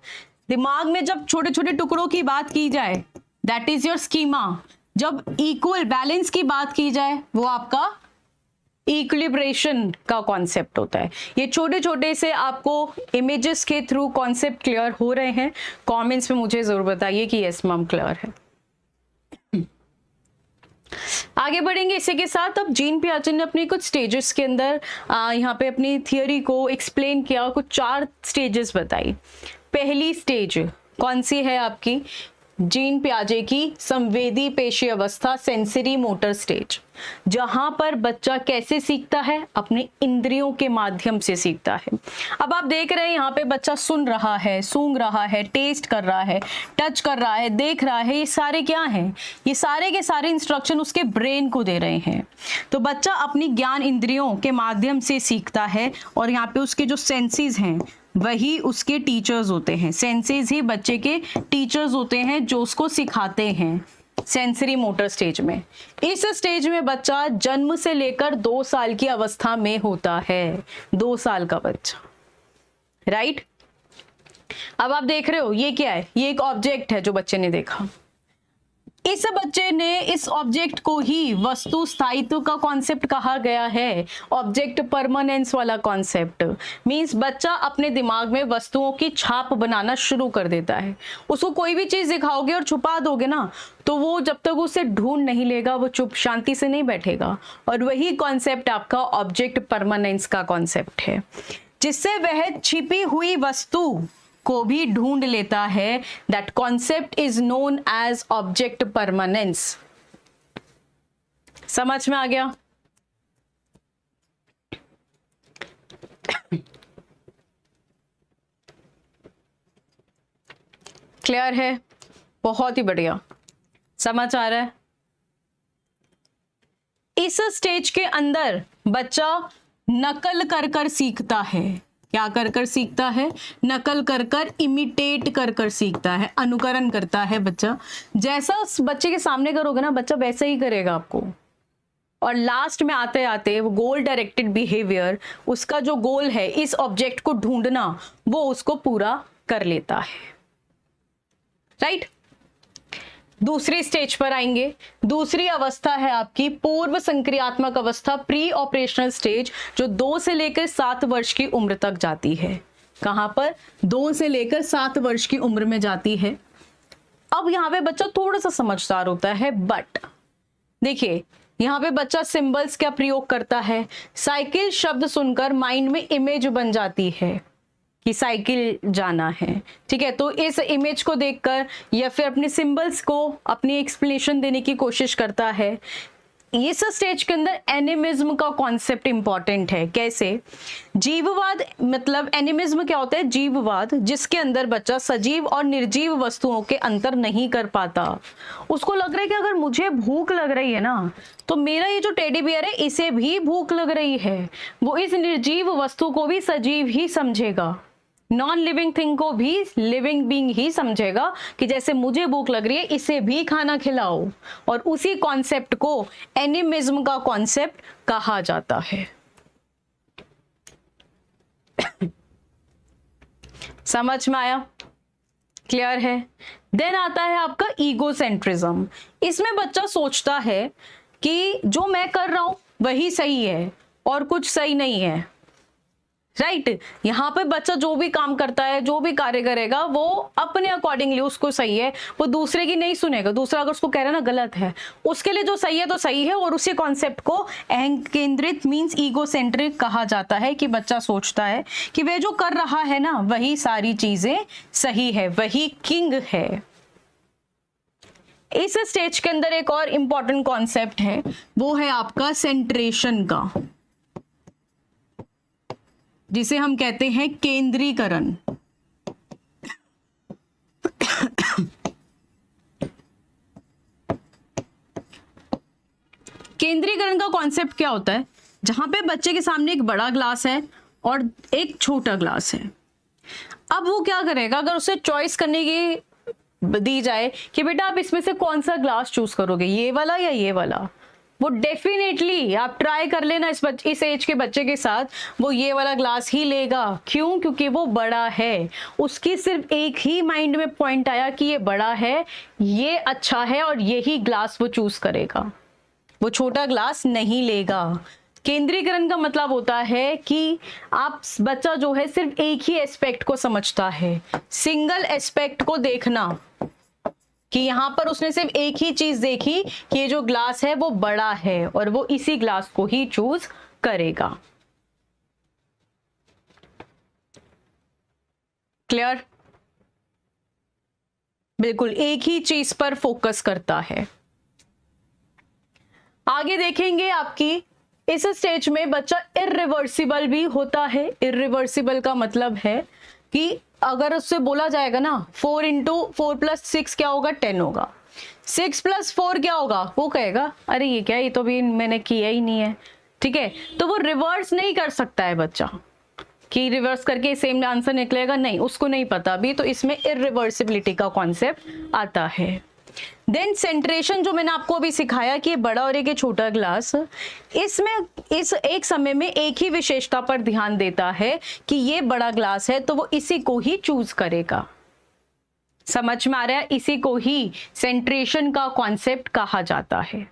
दिमाग में जब छोटे छोटे टुकड़ों की बात की जाए दैट इज योर स्कीमा। जब इक्वल बैलेंस की बात की जाए वो आपका इक्विलिब्रेशन का कॉन्सेप्ट होता है। ये छोटे छोटे से आपको इमेजेस के थ्रू कॉन्सेप्ट क्लियर हो रहे हैं? कमेंट्स में मुझे जरूर बताइए कि यस मैम क्लियर है। आगे बढ़ेंगे इसी के साथ। अब जीन पियाजे ने अपने कुछ स्टेजेस के अंदर यहाँ पे अपनी थियोरी को एक्सप्लेन किया, कुछ 4 स्टेजेस बताई। पहली स्टेज कौन सी है आपकी, जीन पियाजे की संवेदी पेशी अवस्था, सेंसरी मोटर स्टेज, जहां पर बच्चा कैसे सीखता है, अपने इंद्रियों के माध्यम से सीखता है। अब आप देख रहे हैं यहाँ पे बच्चा सुन रहा है, सूंघ रहा है, टेस्ट कर रहा है, टच कर रहा है, देख रहा है, ये सारे क्या हैं, ये सारे के सारे इंस्ट्रक्शन उसके ब्रेन को दे रहे हैं। तो बच्चा अपनी ज्ञान इंद्रियों के माध्यम से सीखता है और यहाँ पे उसके जो सेंसेस हैं वही उसके टीचर्स होते हैं। सेंसेस ही बच्चे के टीचर्स होते हैं जो उसको सिखाते हैं सेंसरी मोटर स्टेज में। इस स्टेज में बच्चा जन्म से लेकर 2 साल की अवस्था में होता है। 2 साल का बच्चा, राइट। अब आप देख रहे हो ये क्या है, ये एक ऑब्जेक्ट है जो बच्चे ने देखा। इस बच्चे ने इस ऑब्जेक्ट को ही वस्तु स्थायित्व का कॉन्सेप्ट कहा गया है, ऑब्जेक्ट परमानेंस वाला कॉन्सेप्ट। मींस बच्चा अपने दिमाग में वस्तुओं की छाप बनाना शुरू कर देता है। उसको कोई भी चीज दिखाओगे और छुपा दोगे ना, तो वो जब तक उसे ढूंढ नहीं लेगा वो चुप शांति से नहीं बैठेगा। और वही कॉन्सेप्ट आपका ऑब्जेक्ट परमानेंस का कॉन्सेप्ट है, जिससे वह छिपी हुई वस्तु को भी ढूंढ लेता है। That concept is known as object permanence. समझ में आ गया? क्लियर है? बहुत ही बढ़िया, समझ आ रहा है। इस स्टेज के अंदर बच्चा नकल कर कर सीखता है। क्या कर कर सीखता है? नकल कर कर, इमिटेट कर कर सीखता है, अनुकरण करता है बच्चा। जैसा उस बच्चे के सामने करोगे ना बच्चा वैसा ही करेगा आपको। और लास्ट में आते आते वो गोल डायरेक्टेड बिहेवियर, उसका जो गोल है इस ऑब्जेक्ट को ढूंढना, वो उसको पूरा कर लेता है। राइट। दूसरी स्टेज पर आएंगे। दूसरी अवस्था है आपकी पूर्व संक्रियात्मक अवस्था, प्री ऑपरेशनल स्टेज, जो 2 से लेकर 7 वर्ष की उम्र तक जाती है। कहां पर? 2 से लेकर 7 वर्ष की उम्र में जाती है। अब यहाँ पे बच्चा थोड़ा सा समझदार होता है, बट देखिए यहाँ पे बच्चा सिंबल्स का प्रयोग करता है। साइकिल शब्द सुनकर माइंड में इमेज बन जाती है कि साइकिल जाना है, ठीक है। तो इस इमेज को देखकर या फिर अपने सिंबल्स को अपनी एक्सप्लेनेशन देने की कोशिश करता है। इस स्टेज के अंदर एनिमिज्म का कॉन्सेप्ट इंपॉर्टेंट है। कैसे? जीववाद, मतलब एनिमिज्म क्या होता है? जीववाद, जिसके अंदर बच्चा सजीव और निर्जीव वस्तुओं के अंतर नहीं कर पाता। उसको लग रहा है कि अगर मुझे भूख लग रही है ना, तो मेरा ये जो टेडी बियर है इसे भी भूख लग रही है। वो इस निर्जीव वस्तु को भी सजीव ही समझेगा, नॉन लिविंग थिंग को भी लिविंग बीइंग ही समझेगा कि जैसे मुझे भूख लग रही है इसे भी खाना खिलाओ। और उसी कॉन्सेप्ट को एनिमिज्म का कॉन्सेप्ट कहा जाता है। समझ में आया? क्लियर है? देन आता है आपका ईगोसेंट्रिज्म। इसमें बच्चा सोचता है कि जो मैं कर रहा हूं वही सही है और कुछ सही नहीं है। राइट। यहाँ पे बच्चा जो भी काम करता है, जो भी कार्य करेगा, वो अपने अकॉर्डिंगली उसको सही है, वो दूसरे की नहीं सुनेगा। दूसरा अगर उसको कह रहा है ना गलत है, उसके लिए जो सही है तो सही है। और उसी कॉन्सेप्ट को अहं केंद्रित मीन्स ईगोसेंट्रिक कहा जाता है कि बच्चा सोचता है कि वह जो कर रहा है ना वही सारी चीजें सही है, वही किंग है। इस स्टेज के अंदर एक और इंपॉर्टेंट कॉन्सेप्ट है, वो है आपका सेंट्रेशन का, जिसे हम कहते हैं केंद्रीकरण। केंद्रीकरण का कॉन्सेप्ट क्या होता है? जहां पे बच्चे के सामने एक बड़ा ग्लास है और एक छोटा ग्लास है। अब वो क्या करेगा? अगर उसे चॉइस करने की दी जाए कि बेटा आप इसमें से कौन सा ग्लास चूज करोगे, ये वाला या ये वाला, वो डेफिनेटली आप ट्राई कर लेना इस एज के बच्चे के साथ, वो ये वाला ग्लास ही लेगा। क्यों? क्योंकि वो बड़ा है। उसकी सिर्फ एक ही माइंड में पॉइंट आया कि ये बड़ा है, ये अच्छा है, और यही ग्लास वो चूज करेगा। वो छोटा ग्लास नहीं लेगा। केंद्रीकरण का मतलब होता है कि आप बच्चा जो है सिर्फ एक ही एस्पेक्ट को समझता है, सिंगल एस्पेक्ट को देखना, कि यहां पर उसने सिर्फ एक ही चीज देखी कि ये जो ग्लास है वो बड़ा है और वो इसी ग्लास को ही चूज करेगा। क्लियर? बिल्कुल एक ही चीज पर फोकस करता है। आगे देखेंगे आपकी इस स्टेज में बच्चा इरिवर्सिबल भी होता है। इरिवर्सिबल का मतलब है कि अगर उससे बोला जाएगा ना 4 × 4 + 6 क्या होगा? 10 होगा। 6 + 4 क्या होगा? वो कहेगा अरे ये क्या, ये तो भी मैंने किया ही नहीं है। ठीक है, तो वो रिवर्स नहीं कर सकता है बच्चा कि रिवर्स करके सेम आंसर निकलेगा, नहीं, उसको नहीं पता अभी। तो इसमें इरिवर्सिबिलिटी का कॉन्सेप्ट आता है। देन सेंट्रेशन, जो मैंने आपको अभी सिखाया कि बड़ा और एक छोटा ग्लास, इसमें इस एक समय में एक ही विशेषता पर ध्यान देता है कि ये बड़ा ग्लास है तो वो इसी को ही चूज करेगा। समझ में आ रहा है? इसी को ही सेंट्रेशन का कॉन्सेप्ट कहा जाता है।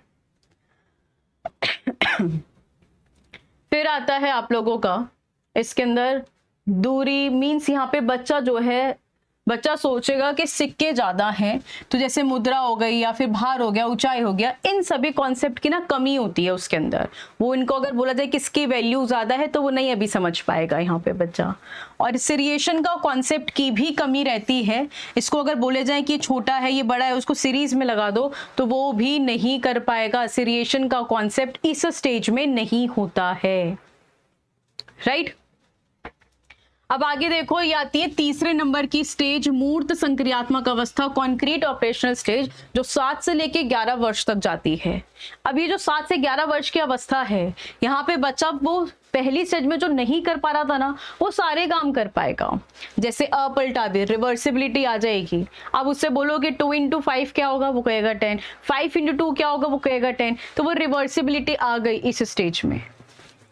फिर आता है आप लोगों का इसके अंदर दूरी, मीन्स यहाँ पे बच्चा जो है, बच्चा सोचेगा कि सिक्के ज्यादा हैं, तो जैसे मुद्रा हो गई या फिर भार हो गया, ऊंचाई हो गया, इन सभी कॉन्सेप्ट की ना कमी होती है उसके अंदर। वो इनको अगर बोला जाए किसकी वैल्यू ज्यादा है तो वो नहीं अभी समझ पाएगा यहाँ पे बच्चा। और सीरिएशन का कॉन्सेप्ट की भी कमी रहती है। इसको अगर बोले जाए कि छोटा है ये बड़ा है, उसको सीरीज में लगा दो तो वो भी नहीं कर पाएगा। सीरिएशन का कॉन्सेप्ट इस स्टेज में नहीं होता है। राइट? अब आगे देखो, ये आती है तीसरे नंबर की स्टेज, मूर्त संक्रियात्मक अवस्था, कॉन्क्रीट ऑपरेशनल स्टेज, जो 7 से लेके 11 वर्ष तक जाती है। अब ये जो 7 से 11 वर्ष की अवस्था है, यहाँ पे बच्चा वो पहली स्टेज में जो नहीं कर पा रहा था ना, वो सारे काम कर पाएगा। जैसे अपलटा भी, रिवर्सिबिलिटी आ जाएगी। अब उससे बोलोगे 2 × 5 क्या होगा? वो कहेगा 10। 5 × 2 क्या होगा? वो कहेगा 10। तो वो रिवर्सिबिलिटी आ गई इस स्टेज में।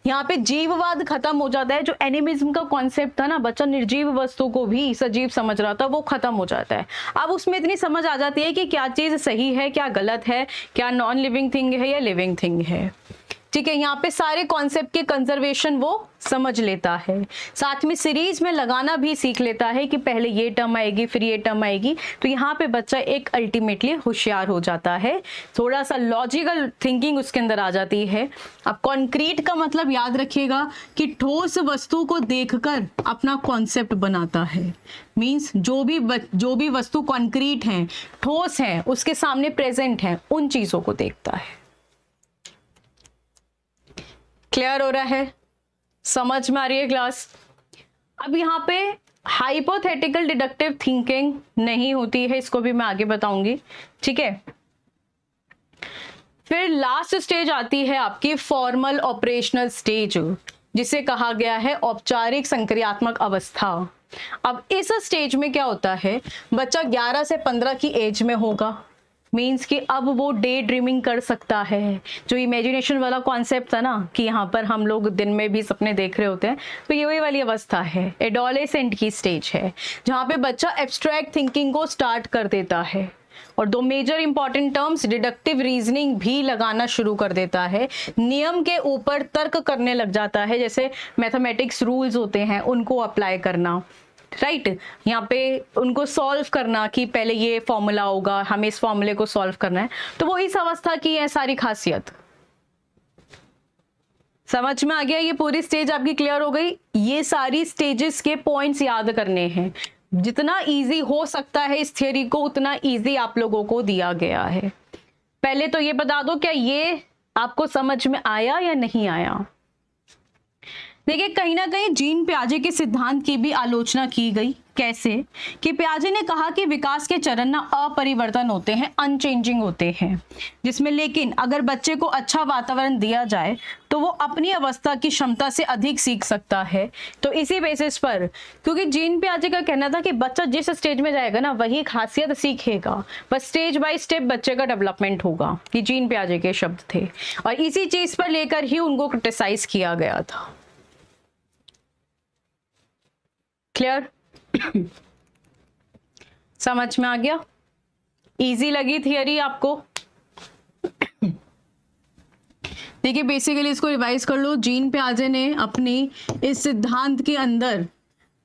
यहाँ पे जीववाद खत्म हो जाता है। जो एनिमिज्म का कॉन्सेप्ट था ना, बच्चा निर्जीव वस्तु को भी सजीव समझ रहा था, वो खत्म हो जाता है। अब उसमें इतनी समझ आ जाती है कि क्या चीज सही है, क्या गलत है, क्या नॉन लिविंग थिंग है या लिविंग थिंग है। ठीक है, यहाँ पे सारे कॉन्सेप्ट के कंजर्वेशन वो समझ लेता है। साथ में सीरीज में लगाना भी सीख लेता है कि पहले ये टर्म आएगी फिर ये टर्म आएगी। तो यहाँ पे बच्चा एक अल्टीमेटली होशियार हो जाता है, थोड़ा सा लॉजिकल थिंकिंग उसके अंदर आ जाती है। अब कॉन्क्रीट का मतलब याद रखिएगा कि ठोस वस्तु को देखकर अपना कॉन्सेप्ट बनाता है। मीन्स जो भी वस्तु कॉन्क्रीट है, ठोस है, उसके सामने प्रेजेंट है, उन चीजों को देखता है। क्लियर हो रहा है? समझ में आ रही है क्लास? अब यहाँ पे हाइपोथेटिकल डिडक्टिव थिंकिंग नहीं होती है, इसको भी मैं आगे बताऊंगी। ठीक है, फिर लास्ट स्टेज आती है आपकी फॉर्मल ऑपरेशनल स्टेज, जिसे कहा गया है औपचारिक संक्रियात्मक अवस्था। अब इस स्टेज में क्या होता है, बच्चा 11 से 15 की एज में होगा। मीन्स कि अब वो डे ड्रीमिंग कर सकता है। जो इमेजिनेशन वाला कॉन्सेप्ट था ना कि यहाँ पर हम लोग दिन में भी सपने देख रहे होते हैं, तो ये वही वाली अवस्था है, एडोलेसेंट की स्टेज है, जहाँ पे बच्चा एब्स्ट्रैक्ट थिंकिंग को स्टार्ट कर देता है और दो major important terms deductive reasoning भी लगाना शुरू कर देता है। नियम के ऊपर तर्क करने लग जाता है, जैसे मैथमेटिक्स रूल्स होते हैं उनको अप्लाई करना, राइट यहाँ पे उनको सॉल्व करना कि पहले ये फॉर्मूला होगा, हमें इस फॉर्मूले को सॉल्व करना है। तो वो इस अवस्था की है सारी खासियत। समझ में आ गया? ये पूरी स्टेज आपकी क्लियर हो गई। ये सारी स्टेजेस के पॉइंट्स याद करने हैं। जितना इजी हो सकता है इस थियरी को, उतना इजी आप लोगों को दिया गया है। पहले तो ये बता दो, क्या ये आपको समझ में आया या नहीं आया? देखिए, कहीं ना कहीं जीन पियाजे के सिद्धांत की भी आलोचना की गई। कैसे? कि पियाजे ने कहा कि विकास के चरण ना अपरिवर्तन होते हैं, अनचेंजिंग होते हैं, जिसमें लेकिन अगर बच्चे को अच्छा वातावरण दिया जाए तो वो अपनी अवस्था की क्षमता से अधिक सीख सकता है। तो इसी बेसिस पर, क्योंकि जीन पियाजे का कहना था कि बच्चा जिस स्टेज में जाएगा ना वही खासियत सीखेगा, बस स्टेज बाय स्टेप बच्चे का डेवलपमेंट होगा। ये जीन पियाजे के शब्द थे और इसी चीज पर लेकर ही उनको क्रिटिसाइज किया गया था। क्लियर? समझ में आ गया? इजी लगी थियरी आपको? देखिए, बेसिकली इसको रिवाइज कर लो। जीन पियाजे ने अपनी इस सिद्धांत के अंदर,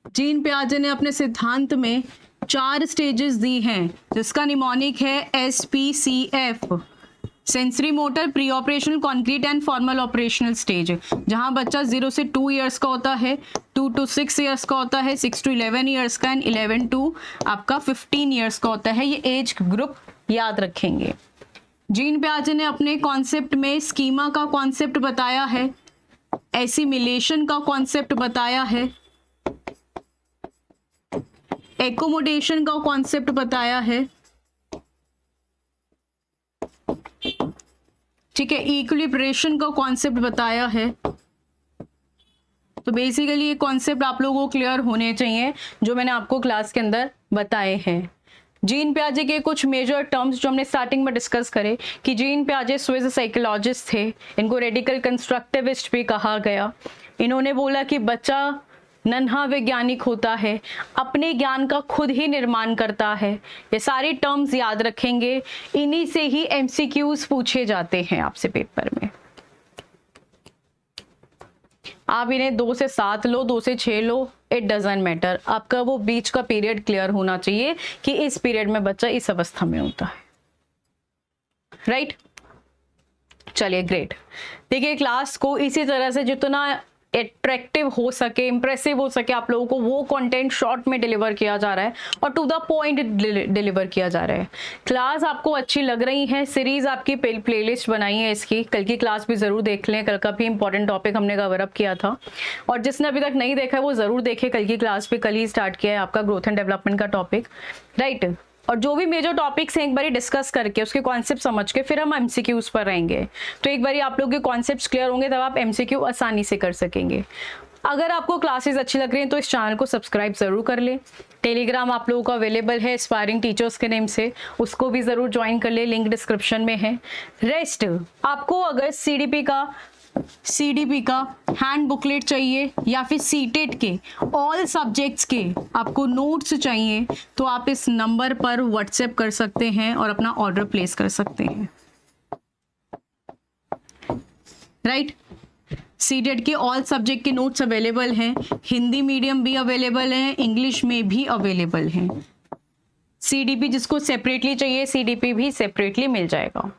जीन पियाजे ने अपने सिद्धांत में 4 स्टेजेस दी हैं, जिसका निमोनिक है SPCF, sensory motor, pre operational, concrete and formal operational stage. जहां बच्चा 0 से 2 इयर्स का होता है, 2 to 6 इयर्स का होता है, 6 to 11 इयर्स का एंड 11 to आपका 15 इयर्स का होता है। ये एज ग्रुप याद रखेंगे। जीन पियाजे ने अपने कॉन्सेप्ट में स्कीमा का कॉन्सेप्ट बताया है, एसिमिलेशन का कॉन्सेप्ट बताया है, एकोमोडेशन का कॉन्सेप्ट बताया है, ठीक है, इक्विलिब्रेशन का कॉन्सेप्ट बताया है। तो बेसिकली ये कॉन्सेप्ट आप लोगों को क्लियर होने चाहिए जो मैंने आपको क्लास के अंदर बताए हैं। जीन पियाजे के कुछ मेजर टर्म्स जो हमने स्टार्टिंग में डिस्कस करे कि जीन पियाजे स्विस साइकोलॉजिस्ट थे, इनको रेडिकल कंस्ट्रक्टिविस्ट भी कहा गया। इन्होंने बोला कि बच्चा नन्हा वैज्ञानिक होता है, अपने ज्ञान का खुद ही निर्माण करता है। ये सारे टर्म्स याद रखेंगे, इन्हीं से ही MCQs पूछे जाते हैं आपसे पेपर में। आप इन्हें 2 से 7 लो, 2 से 6 लो, इट डजंट मैटर। आपका वो बीच का पीरियड क्लियर होना चाहिए कि इस पीरियड में बच्चा इस अवस्था में होता है, राइट? चलिए, ग्रेट। देखिए, क्लास को इसी तरह से जितना अट्रैक्टिव हो सके, इंप्रेसिव हो सके आप लोगों को, वो कंटेंट शॉर्ट में डिलीवर किया जा रहा है और टू द पॉइंट डिलीवर किया जा रहा है। क्लास आपको अच्छी लग रही है? सीरीज आपकी प्लेलिस्ट बनाई है इसकी, कल की क्लास भी जरूर देख लें। कल का भी इंपॉर्टेंट टॉपिक हमने कवर अप किया था और जिसने अभी तक नहीं देखा है वो जरूर देखे। कल की क्लास भी कल ही स्टार्ट किया है आपका ग्रोथ एंड डेवलपमेंट का टॉपिक, राइट? और जो भी मेजर टॉपिक्स हैं एक बारी डिस्कस करके उसके कॉन्सेप्ट समझ के फिर हम MCQs पर रहेंगे। तो एक बारी आप लोग के कॉन्सेप्ट्स क्लियर होंगे तब आप MCQ आसानी से कर सकेंगे। अगर आपको क्लासेस अच्छी लग रही हैं तो इस चैनल को सब्सक्राइब जरूर कर लें। टेलीग्राम आप लोगों को अवेलेबल है एस्पायरिंग टीचर्स के नेम से, उसको भी जरूर ज्वाइन कर ले, लिंक डिस्क्रिप्शन में है। रेस्ट आपको अगर CDP का सीडीपी का हैंड बुकलेट चाहिए या फिर सीटेट के ऑल सब्जेक्ट्स के आपको नोट्स चाहिए तो आप इस नंबर पर व्हाट्सएप कर सकते हैं और अपना ऑर्डर प्लेस कर सकते हैं, राइट। सीटेट के ऑल सब्जेक्ट के नोट्स अवेलेबल हैं, हिंदी मीडियम भी अवेलेबल हैं, इंग्लिश में भी अवेलेबल हैं। सीडीपी जिसको सेपरेटली चाहिए सीडीपी भी सेपरेटली मिल जाएगा।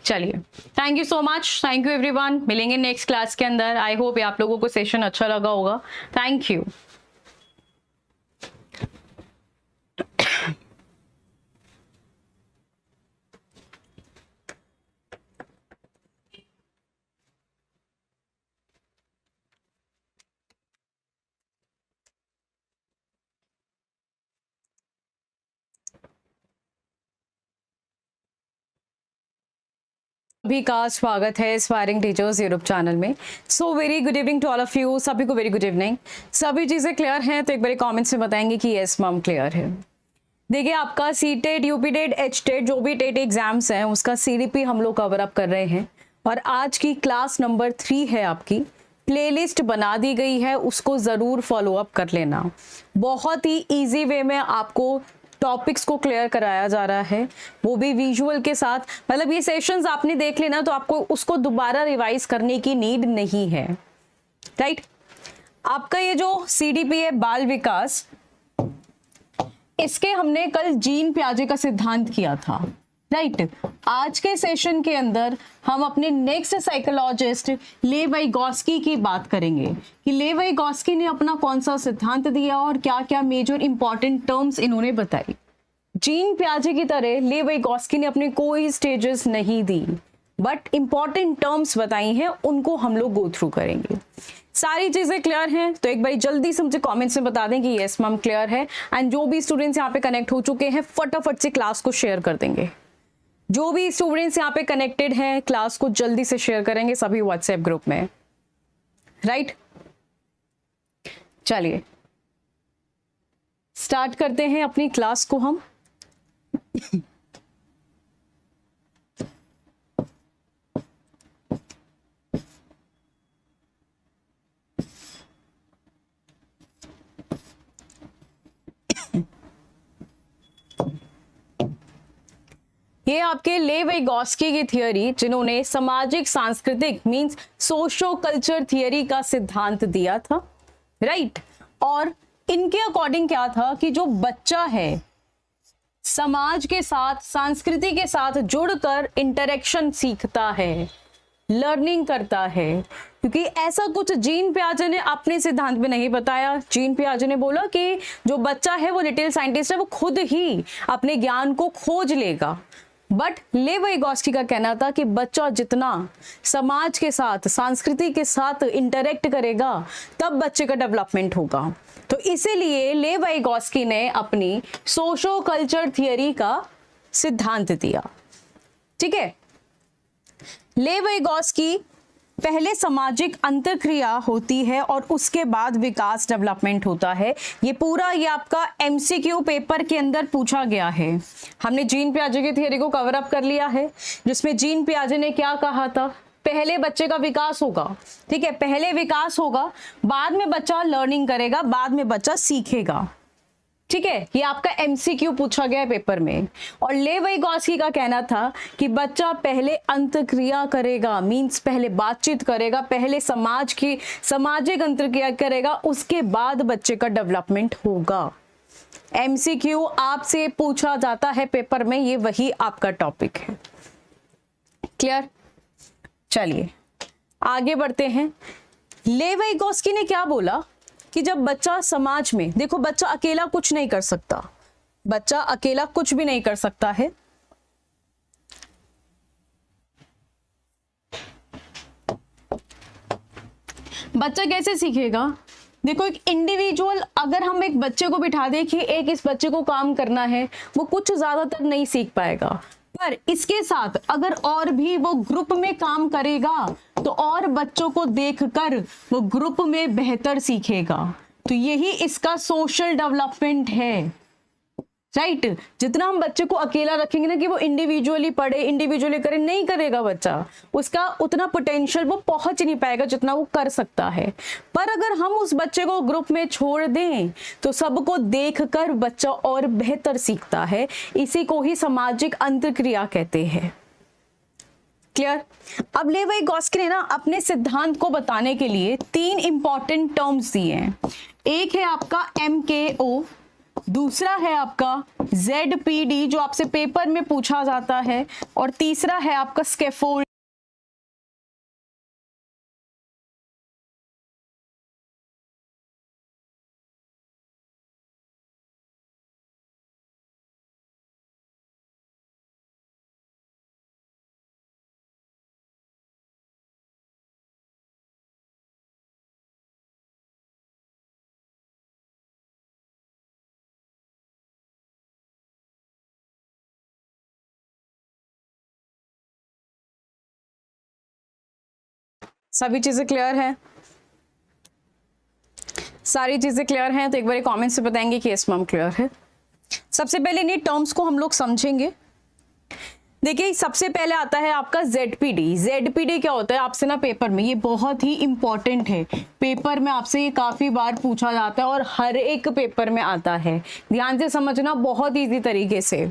चलिए, thank you so much, thank you everyone. मिलेंगे नेक्स्ट क्लास के अंदर। आई होप आप लोगों को सेशन अच्छा लगा होगा। Thank you. सभी का स्वागत है एस्पायरिंग टीचर्स यूट्यूब चैनल में। So very good evening to all of you. सभी को वेरी गुड इवनिंग। सभी चीज़ें क्लियर हैं तो एक बार कमेंट्स में बताएंगे कि यस मैम क्लियर है। देखिए, आपका सीटेट, यूपीटेट, एचटेट जो भी टेट एग्जाम्स हैं उसका सीडीपी हम लोग कवर अप कर रहे हैं और आज की क्लास नंबर 3 है आपकी। प्लेलिस्ट बना दी गई है, उसको ज़रूर फॉलो अप कर लेना। बहुत ही ईजी वे में आपको टॉपिक्स को क्लियर कराया जा रहा है, वो भी विजुअल के साथ। मतलब ये सेशंस आपने देख लेना तो आपको उसको दोबारा रिवाइज करने की नीड नहीं है, राइट। आपका ये जो सीडीपी है बाल विकास, इसके हमने कल जीन पियाजे का सिद्धांत किया था, राइट। आज के सेशन के अंदर हम अपने नेक्स्ट साइकोलॉजिस्ट ले वाइगोस्की की बात करेंगे कि ले वाइगोस्की ने अपना कौन सा सिद्धांत दिया और क्या क्या मेजर इंपॉर्टेंट टर्म्स इन्होंने बताई। जीन पियाजे की तरह ले वाइगोस्की ने अपने कोई स्टेजेस नहीं दी, बट इंपॉर्टेंट टर्म्स बताई हैं, उनको हम लोग गो थ्रू करेंगे। सारी चीजें क्लियर हैं तो एक बार जल्दी से मुझे कमेंट्स में बता दें कि यस मैम क्लियर है। एंड जो भी स्टूडेंट्स यहाँ पे कनेक्ट हो चुके हैं फटाफट से क्लास को शेयर कर देंगे। जो भी स्टूडेंट्स यहाँ पे कनेक्टेड हैं क्लास को जल्दी से शेयर करेंगे सभी व्हाट्सएप ग्रुप में, राइट। चलिए स्टार्ट करते हैं अपनी क्लास को हम। ये आपके ले वाइगोस्की की थियरी, जिन्होंने सामाजिक सांस्कृतिक मींस सोशो कल्चर थियरी का सिद्धांत दिया था, राइट। और इनके अकॉर्डिंग क्या था कि जो बच्चा है समाज के साथ, संस्कृति के साथ जुड़कर इंटरेक्शन सीखता है, लर्निंग करता है। क्योंकि ऐसा कुछ जीन पियाजे ने अपने सिद्धांत में नहीं बताया। जीन पियाजे ने बोला कि जो बच्चा है वो लिटिल साइंटिस्ट है, वो खुद ही अपने ज्ञान को खोज लेगा। बट ले वाइगोस्की का कहना था कि बच्चा जितना समाज के साथ, संस्कृति के साथ इंटरेक्ट करेगा तब बच्चे का डेवलपमेंट होगा। तो इसीलिए ले वाइगोस्की ने अपनी सोशो कल्चर थियरी का सिद्धांत दिया, ठीक है। ले वाइगोस्की पहले सामाजिक अंतरक्रिया होती है और उसके बाद विकास डेवलपमेंट होता है। ये पूरा ये आपका एमसीक्यू पेपर के अंदर पूछा गया है। हमने जीन पियाजे की थियरी को कवर अप कर लिया है, जिसमें जीन पियाजे ने क्या कहा था, पहले बच्चे का विकास होगा, ठीक है, पहले विकास होगा, बाद में बच्चा लर्निंग करेगा, बाद में बच्चा सीखेगा, ठीक है। ये आपका एमसीक्यू पूछा गया है पेपर में। और ले वाइगोस्की का कहना था कि बच्चा पहले अंतरक्रिया करेगा, मींस पहले बातचीत करेगा, पहले समाज की सामाजिक अंतरक्रिया करेगा, उसके बाद बच्चे का डेवलपमेंट होगा। एमसीक्यू आपसे पूछा जाता है पेपर में, ये वही आपका टॉपिक है, क्लियर। चलिए आगे बढ़ते हैं। ले वाइगोस्की ने क्या बोला कि जब बच्चा समाज में, देखो बच्चा अकेला कुछ नहीं कर सकता, बच्चा अकेला कुछ भी नहीं कर सकता है। बच्चा कैसे सीखेगा? देखो एक इंडिविजुअल, अगर हम एक बच्चे को बिठा दें कि एक इस बच्चे को काम करना है, वो कुछ ज्यादातर नहीं सीख पाएगा। पर इसके साथ अगर और भी वो ग्रुप में काम करेगा तो और बच्चों को देखकर वो ग्रुप में बेहतर सीखेगा। तो यही इसका सोशल डेवलपमेंट है। राइट जितना हम बच्चे को अकेला रखेंगे ना कि वो इंडिविजुअली पढ़े, इंडिविजुअली करे, नहीं करेगा बच्चा, उसका उतना पोटेंशियल वो पहुंच नहीं पाएगा जितना वो कर सकता है। पर अगर हम उस बच्चे को ग्रुप में छोड़ दें तो सबको देखकर बच्चा और बेहतर सीखता है। इसी को ही सामाजिक अंतर्क्रिया कहते हैं। क्लियर? अब लेवी गॉस्की ने ना अपने सिद्धांत को बताने के लिए 3 इंपॉर्टेंट टर्म्स दिए हैं। एक है आपका MKO, दूसरा है आपका ZPD जो आपसे पेपर में पूछा जाता है, और तीसरा है आपका स्कैफोल्ड। सभी चीजें क्लियर है? सारी चीजें क्लियर हैं तो एक बार कमेंट से बताएंगे कि यस मैम क्लियर है। सबसे पहले इन टर्म्स को हम लोग समझेंगे। देखिए सबसे पहले आता है आपका ZPD। ZPD क्या होता है आपसे ना पेपर में, ये बहुत ही इंपॉर्टेंट है, पेपर में आपसे ये काफी बार पूछा जाता है और हर एक पेपर में आता है, ध्यान से समझना बहुत इजी तरीके से।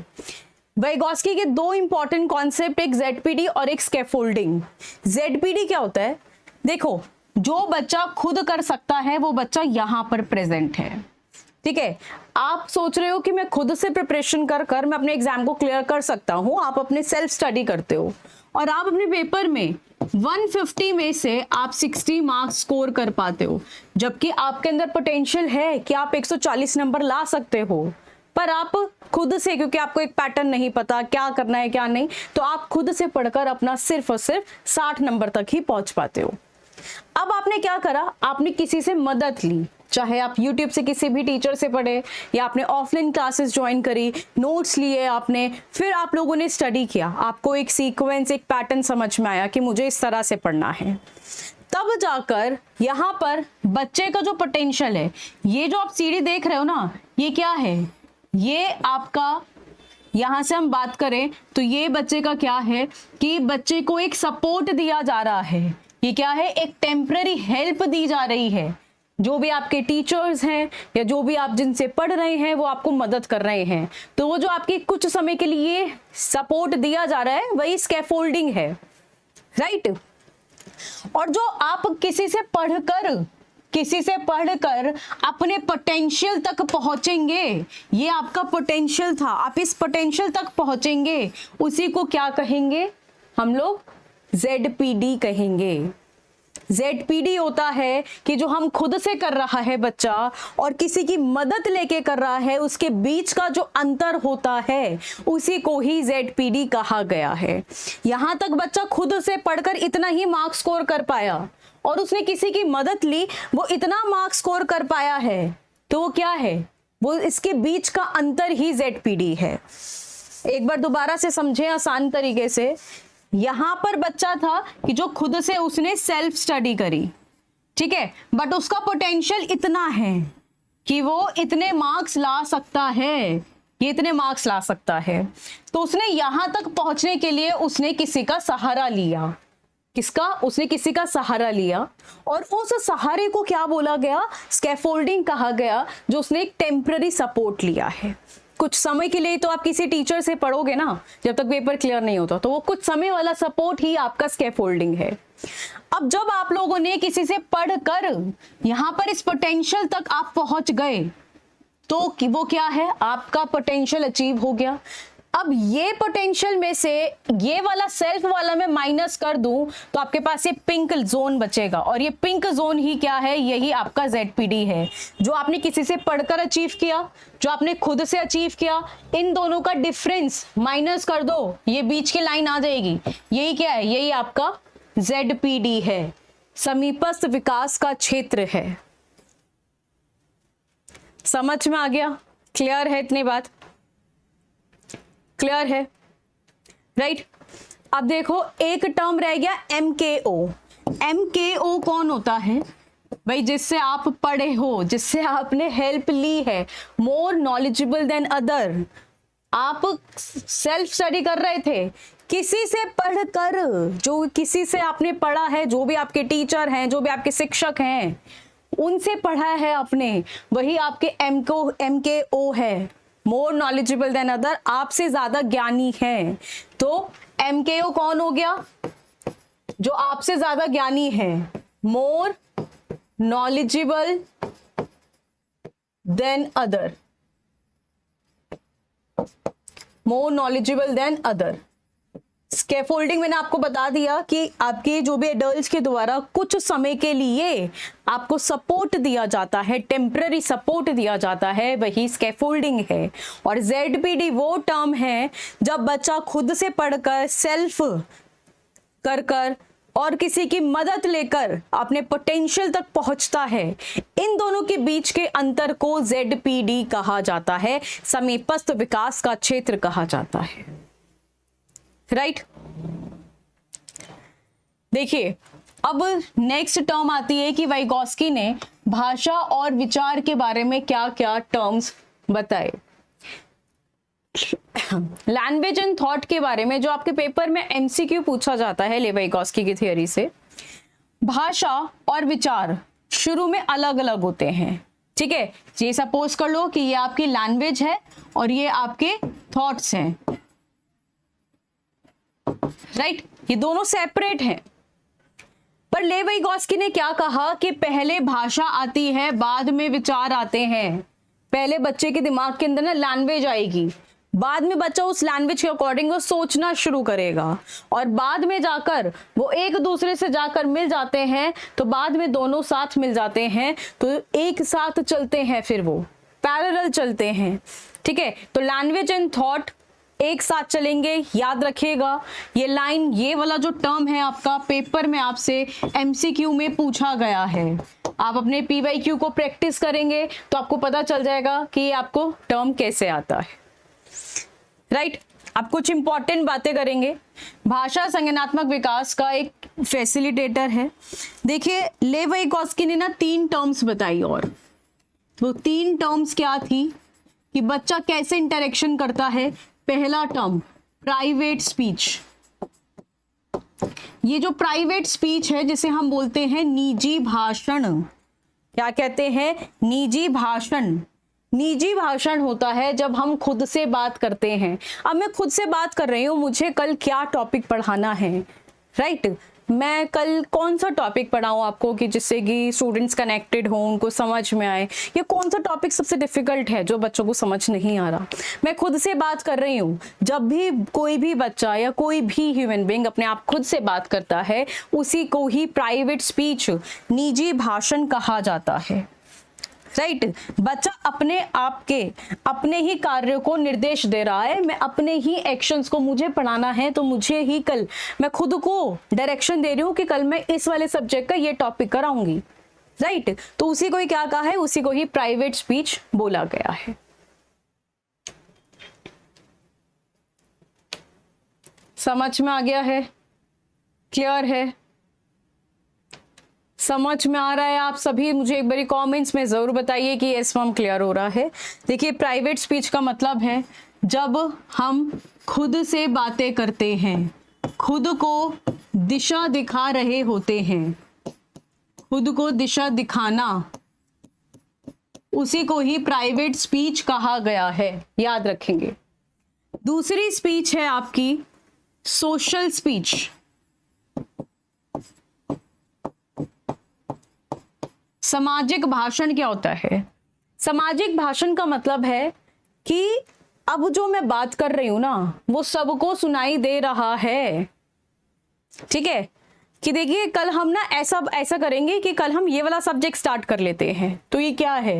वाइगॉस्की के 2 इंपॉर्टेंट कॉन्सेप्ट, एक ZPD और एक स्कैफोल्डिंग। ZPD क्या होता है? देखो जो बच्चा खुद कर सकता है वो बच्चा यहां पर प्रेजेंट है, ठीक है। आप सोच रहे हो कि मैं खुद से प्रिपरेशन कर कर मैं अपने एग्जाम को क्लियर कर सकता हूं, आप अपने सेल्फ स्टडी करते हो और आप अपने पेपर में 150 में से आप 60 मार्क्स स्कोर कर पाते हो, जबकि आपके अंदर पोटेंशियल है कि आप 140 नंबर ला सकते हो। पर आप खुद से, क्योंकि आपको एक पैटर्न नहीं पता क्या करना है क्या नहीं, तो आप खुद से पढ़कर अपना सिर्फ और सिर्फ 60 नंबर तक ही पहुंच पाते हो। अब आपने क्या करा, आपने किसी से मदद ली, चाहे आप YouTube से किसी भी टीचर से पढ़े या आपने ऑफलाइन क्लासेस ज्वाइन करी, नोट्स लिए आपने, फिर आप लोगों ने स्टडी किया, आपको एक सीक्वेंस, एक पैटर्न समझ में आया कि मुझे इस तरह से पढ़ना है। तब जाकर यहाँ पर बच्चे का जो पोटेंशियल है, ये जो आप सीढ़ी देख रहे हो ना, ये क्या है, ये आपका, यहां से हम बात करें तो ये बच्चे का क्या है कि बच्चे को एक सपोर्ट दिया जा रहा है। ये क्या है, एक टेम्पररी हेल्प दी जा रही है। जो भी आपके टीचर्स हैं या जो भी आप जिनसे पढ़ रहे हैं वो आपको मदद कर रहे हैं, तो वो जो आपकी कुछ समय के लिए सपोर्ट दिया जा रहा है वही स्कैफोल्डिंग है, राइट। और जो आप किसी से पढ़कर अपने पोटेंशियल तक पहुंचेंगे, ये आपका पोटेंशियल था, आप इस पोटेंशियल तक पहुंचेंगे, उसी को क्या कहेंगे हम लोग, ZPD कहेंगे। ZPD होता है कि जो हम खुद से कर रहा है बच्चा और किसी की मदद लेके कर रहा है, उसके बीच का जो अंतर होता है उसी को ही ZPD कहा गया है। यहां तक बच्चा खुद से पढ़कर इतना ही मार्क्स स्कोर कर पाया और उसने किसी की मदद ली, वो इतना मार्क्स स्कोर कर पाया है, तो वो क्या है, वो इसके बीच का अंतर ही ZPD है। एक बार दोबारा से समझें आसान तरीके से। यहां पर बच्चा था कि जो खुद से उसने सेल्फ स्टडी करी, ठीक है, बट उसका पोटेंशियल इतना है कि वो इतने मार्क्स ला सकता है, ये इतने मार्क्स ला सकता है, तो उसने यहां तक पहुंचने के लिए उसने किसी का सहारा लिया। किसका? उसने किसी का सहारा लिया और उस सहारे को क्या बोला गया, स्कैफोल्डिंग कहा गया, जो उसने एक टेम्पररी सपोर्ट लिया है। कुछ समय के लिए तो आप किसी टीचर से पढ़ोगे ना, जब तक पेपर क्लियर नहीं होता, तो वो कुछ समय वाला सपोर्ट ही आपका स्कैफोल्डिंग है। अब जब आप लोगों ने किसी से पढ़कर यहां पर इस पोटेंशियल तक आप पहुंच गए, तो वो क्या है, आपका पोटेंशियल अचीव हो गया। अब ये पोटेंशियल में से ये वाला सेल्फ वाला मैं माइनस कर दूं तो आपके पास ये पिंक जोन बचेगा, और ये पिंक जोन ही क्या है, यही आपका ZPD है। जो आपने किसी से पढ़कर अचीव किया, जो आपने खुद से अचीव किया, इन दोनों का डिफरेंस माइनस कर दो, ये बीच की लाइन आ जाएगी, यही क्या है, यही आपका ZPD है, समीपस्थ विकास का क्षेत्र है। समझ में आ गया? क्लियर है? इतनी बात क्लियर है, राइट। अब देखो एक टर्म रह गया MKO। MKO कौन होता है? भाई जिससे आप पढ़े हो, जिससे आपने हेल्प ली है, मोर नॉलेजेबल देन अदर। आप सेल्फ स्टडी कर रहे थे, किसी से पढ़कर, जो किसी से आपने पढ़ा है, जो भी आपके टीचर हैं, जो भी आपके शिक्षक हैं, उनसे पढ़ा है आपने, वही आपके MKO है, मोर नॉलेजेबल देन अदर, आपसे ज्यादा ज्ञानी है। तो MKO कौन हो गया? जो आपसे ज्यादा ज्ञानी है, more knowledgeable then other, more knowledgeable then other. Scaffolding मैंने आपको बता दिया कि आपके जो भी एडल्ट्स के द्वारा कुछ समय के लिए आपको सपोर्ट दिया जाता है, टेम्पररी सपोर्ट दिया जाता है, वही स्कैफोल्डिंग है। और ZPD वो टर्म है जब बच्चा खुद से पढ़कर, सेल्फ कर कर और किसी की मदद लेकर अपने पोटेंशियल तक पहुंचता है। इन दोनों के बीच के अंतर को ZPD कहा जाता है, समीपस्थ विकास का क्षेत्र कहा जाता है। राइट? देखिए, अब नेक्स्ट टर्म आती है कि वाइगोस्की ने भाषा और विचार के बारे में क्या क्या टर्म्स बताए। लैंग्वेज एंड थॉट के बारे में जो आपके पेपर में MCQ पूछा जाता है लेविगोस्की की थियरी से, भाषा और विचार शुरू में अलग अलग होते हैं। ठीक है, ये सपोज कर लो कि ये आपकी लैंग्वेज है और ये आपके थॉट्स हैं। राइट? ये दोनों सेपरेट हैं। पर लेविगोस्की ने क्या कहा कि पहले भाषा आती है, बाद में विचार आते हैं। पहले बच्चे के दिमाग के अंदर ना लैंग्वेज आएगी, बाद में बच्चा उस लैंग्वेज के अकॉर्डिंग वो सोचना शुरू करेगा, और बाद में जाकर वो एक दूसरे से जाकर मिल जाते हैं, तो बाद में दोनों साथ मिल जाते हैं, तो एक साथ चलते हैं, फिर वो पैरेलल चलते हैं। ठीक है, तो लैंग्वेज एंड थॉट एक साथ चलेंगे। याद रखिएगा, ये लाइन, ये वाला जो टर्म है आपका पेपर में आपसे MCQ में पूछा गया है। आप अपने PYQ को प्रैक्टिस करेंगे तो आपको पता चल जाएगा कि ये आपको टर्म कैसे आता है। राइट? आप कुछ इंपॉर्टेंट बातें करेंगे। भाषा संज्ञानात्मक विकास का एक फैसिलिटेटर है। देखिए, लेविगोस्की ने ना 3 टर्म्स बताई, और वो 3 टर्म्स क्या थी कि बच्चा कैसे इंटरेक्शन करता है। पहला टर्म प्राइवेट स्पीच। ये जो प्राइवेट स्पीच है, जिसे हम बोलते हैं निजी भाषण, क्या कहते हैं? निजी भाषण। निजी भाषण होता है जब हम खुद से बात करते हैं। अब मैं खुद से बात कर रही हूँ, मुझे कल क्या टॉपिक पढ़ाना है। राइट? मैं कल कौन सा टॉपिक पढ़ाऊँ आपको कि जिससे कि स्टूडेंट्स कनेक्टेड हो, उनको समझ में आए, या कौन सा टॉपिक सबसे डिफिकल्ट है जो बच्चों को समझ नहीं आ रहा। मैं खुद से बात कर रही हूँ। जब भी कोई भी बच्चा या कोई भी ह्यूमन बीइंग अपने आप खुद से बात करता है, उसी को ही प्राइवेट स्पीच, निजी भाषण कहा जाता है। राइट? बच्चा अपने आप के अपने ही कार्यों को निर्देश दे रहा है, मैं अपने ही एक्शंस को, मुझे पढ़ाना है तो मुझे ही कल मैं खुद को डायरेक्शन दे रही हूँ कि कल मैं इस वाले सब्जेक्ट का ये टॉपिक कराऊंगी। राइट? तो उसी को ही क्या कहा है? उसी को ही प्राइवेट स्पीच बोला गया है। समझ में आ गया है? क्लियर है? समझ में आ रहा है आप सभी? मुझे एक बारी कमेंट्स में जरूर बताइए कि यस मैम क्लियर हो रहा है। देखिए, प्राइवेट स्पीच का मतलब है जब हम खुद से बातें करते हैं, खुद को दिशा दिखा रहे होते हैं। खुद को दिशा दिखाना, उसी को ही प्राइवेट स्पीच कहा गया है। याद रखेंगे। दूसरी स्पीच है आपकी सोशल स्पीच। सामाजिक भाषण क्या होता है? सामाजिक भाषण का मतलब है कि अब जो मैं बात कर रही हूं ना, वो सबको सुनाई दे रहा है। ठीक है, कि देखिए कल हम ना ऐसा करेंगे कि कल हम ये वाला सब्जेक्ट स्टार्ट कर लेते हैं। तो ये क्या है?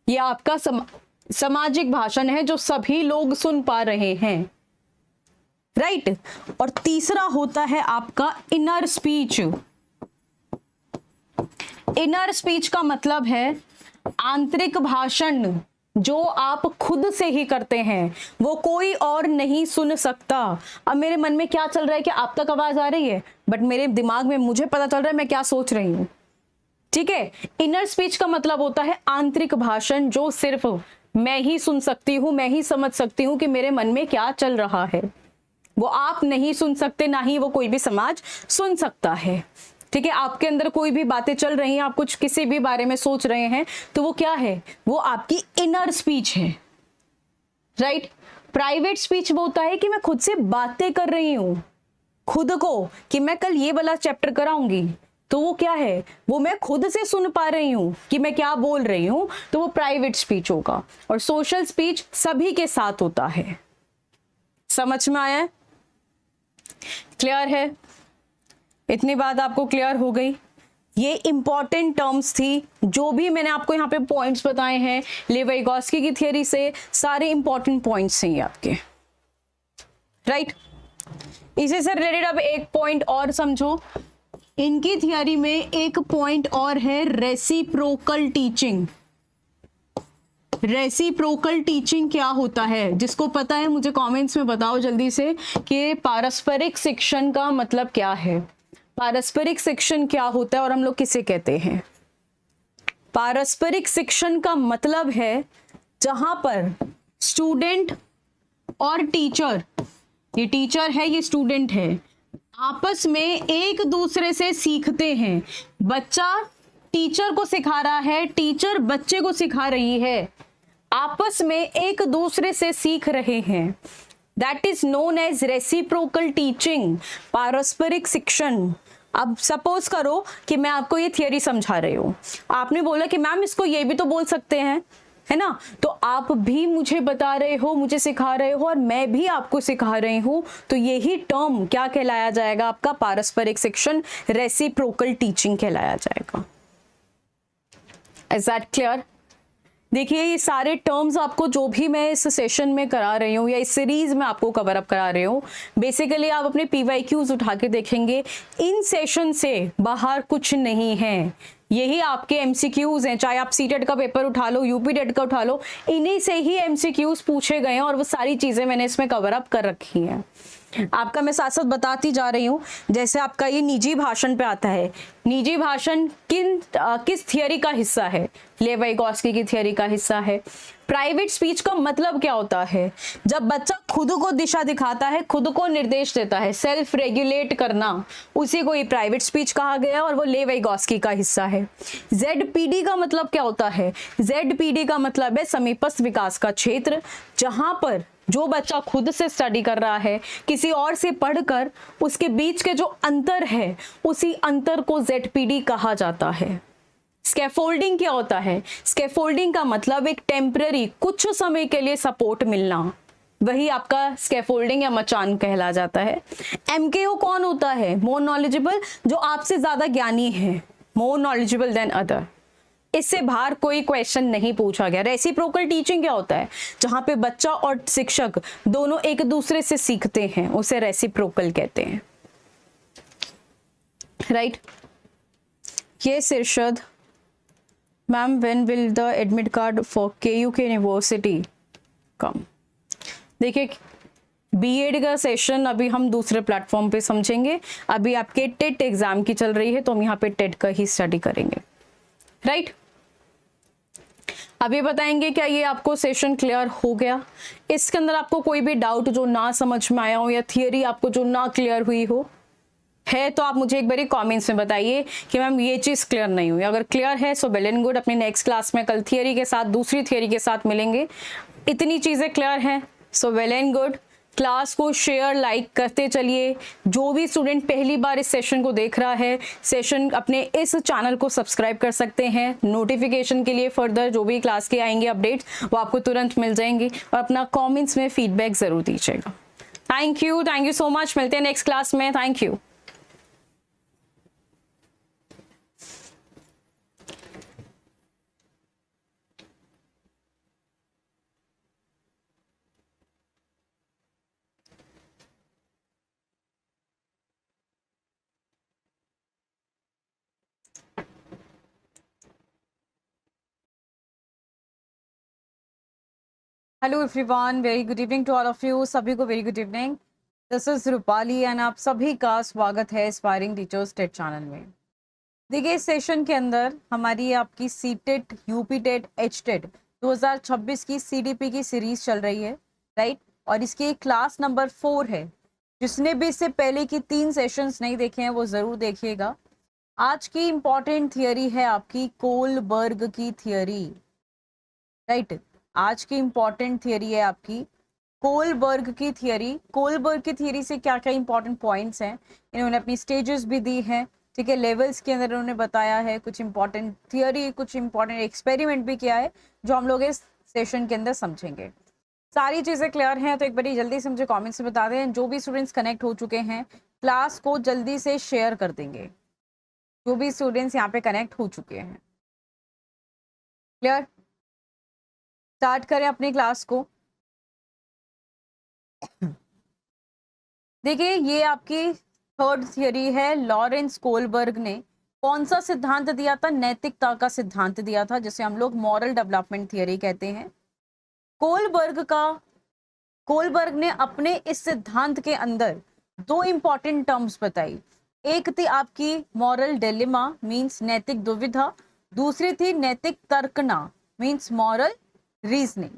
ये आपका सामाजिक भाषण है जो सभी लोग सुन पा रहे हैं। राइट? और तीसरा होता है आपका इनर स्पीच। इनर स्पीच का मतलब है आंतरिक भाषण, जो आप खुद से ही करते हैं, वो कोई और नहीं सुन सकता। अब मेरे मन में क्या चल रहा है कि आप तक आवाज आ रही है, बट मेरे दिमाग में मुझे पता चल रहा है मैं क्या सोच रही हूँ। ठीक है। इनर स्पीच का मतलब होता है आंतरिक भाषण, जो सिर्फ मैं ही सुन सकती हूँ, मैं ही समझ सकती हूँ कि मेरे मन में क्या चल रहा है। वो आप नहीं सुन सकते, ना ही वो कोई भी समाज सुन सकता है। ठीक है, आपके अंदर कोई भी बातें चल रही हैं, आप कुछ किसी भी बारे में सोच रहे हैं, तो वो क्या है, वो आपकी इनर स्पीच है, राइट। प्राइवेट स्पीच वो होता है कि मैं खुद से बातें कर रही हूं खुद को, कि मैं कल ये वाला चैप्टर कराऊंगी, तो वो क्या है, वो मैं खुद से सुन पा रही हूं कि मैं क्या बोल रही हूं, तो वो प्राइवेट स्पीच होगा। और सोशल स्पीच सभी के साथ होता है। समझ में आया है? क्लियर है? इतनी बात आपको क्लियर हो गई? ये इंपॉर्टेंट टर्म्स थी, जो भी मैंने आपको यहाँ पे पॉइंट्स बताए हैं लेवी-विगोत्स्की की थियरी से, सारे इंपॉर्टेंट पॉइंट्स हैं ये आपके, राइट। इसी से रिलेटेड अब एक पॉइंट और समझो। इनकी थियरी में एक पॉइंट और है, रेसिप्रोकल टीचिंग। रेसिप्रोकल टीचिंग क्या होता है? जिसको पता है मुझे कमेंट्स में बताओ जल्दी से कि पारस्परिक शिक्षण का मतलब क्या है। पारस्परिक शिक्षण क्या होता है और हम लोग किसे कहते हैं? पारस्परिक शिक्षण का मतलब है जहां पर स्टूडेंट और टीचर, ये टीचर है, ये स्टूडेंट है, आपस में एक दूसरे से सीखते हैं। बच्चा टीचर को सिखा रहा है, टीचर बच्चे को सिखा रही है, आपस में एक दूसरे से सीख रहे हैं। That is known as reciprocal teaching, पारस्परिक शिक्षण। अब सपोज करो कि मैं आपको ये थियरी समझा रही हूँ, आपने बोला कि मैम इसको ये भी तो बोल सकते हैं, है ना, तो आप भी मुझे बता रहे हो, मुझे सिखा रहे हो, और मैं भी आपको सिखा रही हूँ, तो यही टर्म क्या कहलाया जाएगा? आपका पारस्परिक शिक्षण, रेसिप्रोकल टीचिंग कहलाया जाएगा। Is that clear? देखिए, ये सारे टर्म्स आपको जो भी मैं इस सेशन में करा रही हूँ या इस सीरीज में आपको कवर अप करा रही हूँ, बेसिकली आप अपने PYQs उठा के देखेंगे, इन सेशन से बाहर कुछ नहीं है। यही आपके MCQs हैं, चाहे आप CTET का पेपर उठा लो, UPTET का उठा लो, इन्हीं से ही MCQs पूछे गए हैं और वो सारी चीजें मैंने इसमें कवर अप कर रखी हैं। आपका मैं साथ साथ बताती जा रही हूँ। जैसे आपका ये निजी भाषण पे आता है, निजी भाषण किस थियरी का हिस्सा है? लेवी-विगोत्स्की की थियरी का हिस्सा है। प्राइवेट स्पीच का मतलब क्या होता है? जब बच्चा खुद को दिशा दिखाता है, खुद को निर्देश देता है, सेल्फ रेगुलेट करना, उसी को ही प्राइवेट स्पीच कहा गया और वो लेवी-विगोत्स्की का हिस्सा है। ZPD का मतलब क्या होता है? ZPD का मतलब है समीपस्थ विकास का क्षेत्र, जहां पर जो बच्चा खुद से स्टडी कर रहा है, किसी और से पढ़कर उसके बीच के जो अंतर है, उसी अंतर को ZPD कहा जाता है। स्कैफोल्डिंग क्या होता है? स्कैफोल्डिंग का मतलब एक टेम्पररी, कुछ समय के लिए सपोर्ट मिलना, वही आपका स्कैफोल्डिंग या मचान कहला जाता है। MKO कौन होता है? मोर नॉलेजेबल, जो आपसे ज्यादा ज्ञानी है, मोर नॉलेजेबल देन अदर। इससे बाहर कोई क्वेश्चन नहीं पूछा गया। रेसिप्रोकल टीचिंग क्या होता है? जहां पे बच्चा और शिक्षक दोनों एक दूसरे से सीखते हैं, उसे रेसिप्रोकल कहते हैं, राइट। ये शीर्षद ma'am when will the admit card for KUK university come? देखिए, BEd का सेशन अभी हम दूसरे प्लेटफॉर्म पे समझेंगे। अभी आपके टेट एग्जाम की चल रही है, तो हम यहाँ पे टेट का ही स्टडी करेंगे, राइट। अभी बताएंगे क्या ये आपको सेशन क्लियर हो गया? इसके अंदर आपको कोई भी डाउट जो ना समझ में आया हो या थियरी आपको जो ना क्लियर हुई हो है, तो आप मुझे एक बार कमेंट्स में बताइए कि मैम ये चीज क्लियर नहीं हुई। अगर क्लियर है सो वेल एंड गुड। अपनी नेक्स्ट क्लास में कल थियरी के साथ, दूसरी थियरी के साथ मिलेंगे। इतनी चीजें क्लियर हैं so well and good. Class को शेयर लाइक करते चलिए। जो भी स्टूडेंट पहली बार इस सेशन को देख रहा है, सेशन अपने इस चैनल को सब्सक्राइब कर सकते हैं नोटिफिकेशन के लिए। फर्दर जो भी क्लास के आएंगे अपडेट्स वो आपको तुरंत मिल जाएंगे। और अपना कमेंट्स में फीडबैक जरूर दीजिएगा। Thank you so much. मिलते हैं नेक्स्ट क्लास में। Thank you. Hello everyone, very good evening to all of you. सभी को very good evening. This is Rupali and आप सभी का स्वागत है एस्पायरिंग टीचर्स टेट चैनल में। देखिए इस सेशन के अंदर हमारी आपकी सीटेट, यूपीटेट, एचटेट 2026 की सीडीपी की सीरीज चल रही है, राइट। और इसकी क्लास नंबर 4 है। जिसने भी इससे पहले की 3 सेशंस नहीं देखे हैं वो जरूर देखिएगा। आज की इंपॉर्टेंट थियरी है आपकी कोलबर्ग की थियरी, राइट। आज की इंपॉर्टेंट थियरी है आपकी कोलबर्ग की थियरी। कोलबर्ग की थियरी से क्या क्या इंपॉर्टेंट पॉइंट्स हैं, इन्होंने अपनी स्टेजेस भी दी हैं, ठीक है। लेवल्स के अंदर उन्होंने बताया है, कुछ इंपॉर्टेंट थियरी, कुछ इंपॉर्टेंट एक्सपेरिमेंट भी किया है जो हम लोग इस सेशन के अंदर समझेंगे। सारी चीजें क्लियर हैं तो एक बार जल्दी से मुझे कमेंट्स में बता दें। जो भी स्टूडेंट्स कनेक्ट हो चुके हैं क्लास को जल्दी से शेयर कर देंगे, जो भी स्टूडेंट्स यहाँ पे कनेक्ट हो चुके हैं। क्लियर, स्टार्ट करें अपनी क्लास को। देखिए ये आपकी थर्ड थियरी है। लॉरेंस कोलबर्ग ने कौन सा सिद्धांत दिया था? नैतिकता का सिद्धांत दिया था, जिसे हम लोग मॉरल डेवलपमेंट थियरी कहते हैं। कोलबर्ग ने अपने इस सिद्धांत के अंदर 2 इंपॉर्टेंट टर्म्स बताई। एक थी आपकी मॉरल डिलेमा मींस नैतिक दुविधा, दूसरी थी नैतिक तर्कना मींस मॉरल रीजनिंग।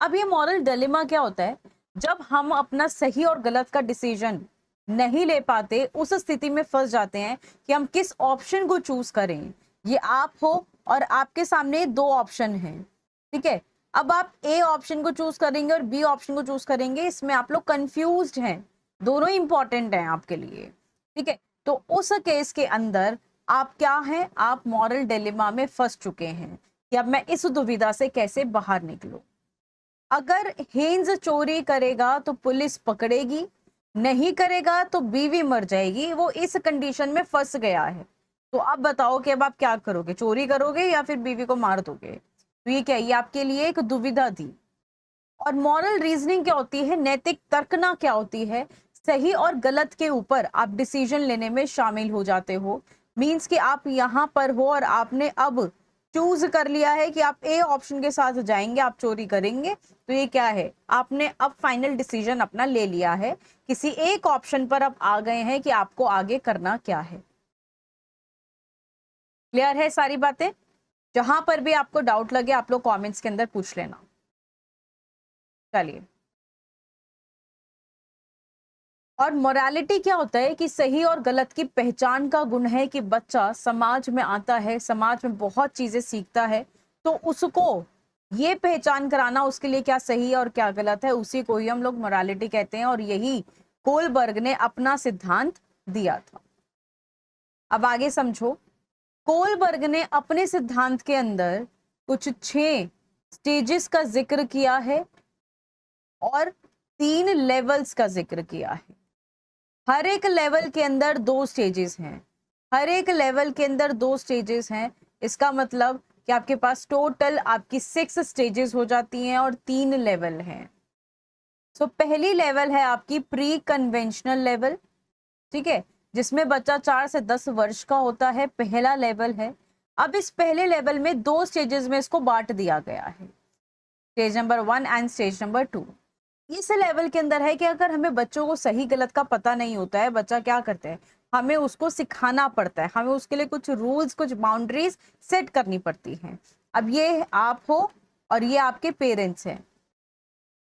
अब ये मॉरल डिलेमा क्या होता है? जब हम अपना सही और गलत का डिसीजन नहीं ले पाते, उस स्थिति में फंस जाते हैं कि हम किस ऑप्शन को चूज करें। ये आप हो और आपके सामने 2 ऑप्शन हैं, ठीक है। अब आप ए ऑप्शन को चूज करेंगे और बी ऑप्शन को चूज करेंगे, इसमें आप लोग कंफ्यूज्ड हैं। दोनों इंपॉर्टेंट हैं आपके लिए, ठीक है। तो उस केस के अंदर आप क्या हैं? आप मॉरल डिलेमा में फंस चुके हैं कि अब मैं इस दुविधा से कैसे बाहर निकलूं। अगर हेन्स चोरी करेगा तो पुलिस पकड़ेगी, नहीं करेगा तो बीवी मर जाएगी। वो इस कंडीशन में फंस गया है। तो अब बताओ कि अब आप क्या करोगे? चोरी करोगे या फिर बीवी को मार दोगे? तो ये क्या, ये आपके लिए एक दुविधा थी। और मॉरल रीजनिंग क्या होती है? नैतिक तर्कना क्या होती है? सही और गलत के ऊपर आप डिसीजन लेने में शामिल हो जाते हो। मींस कि आप यहाँ पर हो और आपने अब चूज कर लिया है कि आप ए ऑप्शन के साथ जाएंगे, आप चोरी करेंगे। तो ये क्या है? आपने अब फाइनल डिसीजन अपना ले लिया है, किसी एक ऑप्शन पर अब आ गए हैं कि आपको आगे करना क्या है। क्लियर है सारी बातें? जहां पर भी आपको डाउट लगे आप लोग कमेंट्स के अंदर पूछ लेना। चलिए, और मोरालिटी क्या होता है? कि सही और गलत की पहचान का गुण है कि बच्चा समाज में आता है, समाज में बहुत चीजें सीखता है, तो उसको ये पहचान कराना उसके लिए क्या सही और क्या गलत है, उसी को ही हम लोग मोरालिटी कहते हैं। और यही कोलबर्ग ने अपना सिद्धांत दिया था। अब आगे समझो, कोलबर्ग ने अपने सिद्धांत के अंदर कुछ 6 स्टेजेस का जिक्र किया है और 3 लेवल्स का जिक्र किया है। हर एक लेवल के अंदर 2 स्टेजेस हैं। हर एक लेवल के अंदर 2 स्टेजेस हैं। इसका मतलब कि आपके पास टोटल आपकी 6 स्टेजेस हो जाती हैं और 3 लेवल हैं। सो पहली लेवल है आपकी प्री कन्वेंशनल लेवल, ठीक है, जिसमें बच्चा 4 से 10 वर्ष का होता है। पहला लेवल है। अब इस पहले लेवल में 2 स्टेजेस में इसको बांट दिया गया है, stage number 1 and stage number 2। इस लेवल के अंदर है कि अगर हमें बच्चों को सही गलत का पता नहीं होता है, बच्चा क्या करते हैं, हमें उसको सिखाना पड़ता है, हमें उसके लिए कुछ रूल्स, कुछ बाउंड्रीज सेट करनी पड़ती हैं। अब ये आप हो और ये आपके पेरेंट्स हैं।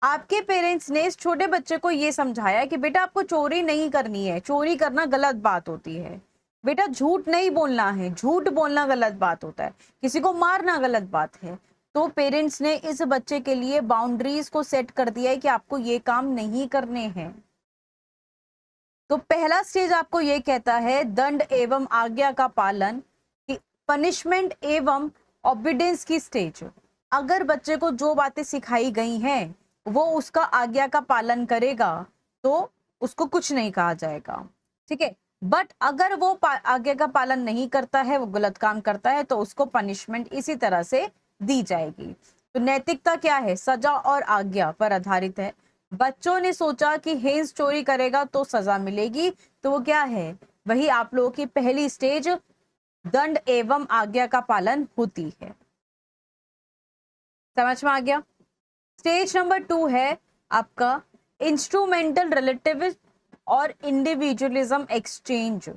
आपके पेरेंट्स ने इस छोटे बच्चे को ये समझाया कि बेटा आपको चोरी नहीं करनी है, चोरी करना गलत बात होती है। बेटा झूठ नहीं बोलना है, झूठ बोलना गलत बात होता है। किसी को मारना गलत बात है। तो पेरेंट्स ने इस बच्चे के लिए बाउंड्रीज को सेट कर दिया है कि आपको ये काम नहीं करने हैं। तो पहला स्टेज आपको ये कहता है दंड एवं आज्ञा का पालन, पनिशमेंट एवं ऑबिडेंस की स्टेज। अगर बच्चे को जो बातें सिखाई गई हैं वो उसका आज्ञा का पालन करेगा तो उसको कुछ नहीं कहा जाएगा, ठीक है। बट अगर वो आज्ञा का पालन नहीं करता है, वो गलत काम करता है, तो उसको पनिशमेंट इसी तरह से दी जाएगी। तो नैतिकता क्या है? सजा और आज्ञा पर आधारित है। बच्चों ने सोचा कि हेन्स चोरी करेगा तो सजा मिलेगी, तो वो क्या है? वही आप लोगों की पहली स्टेज दंड एवं आज्ञा का पालन होती है। समझ में आ गया? स्टेज नंबर 2 है आपका इंस्ट्रूमेंटल रिलेटिविज्म और इंडिविजुअलिज्म एक्सचेंज।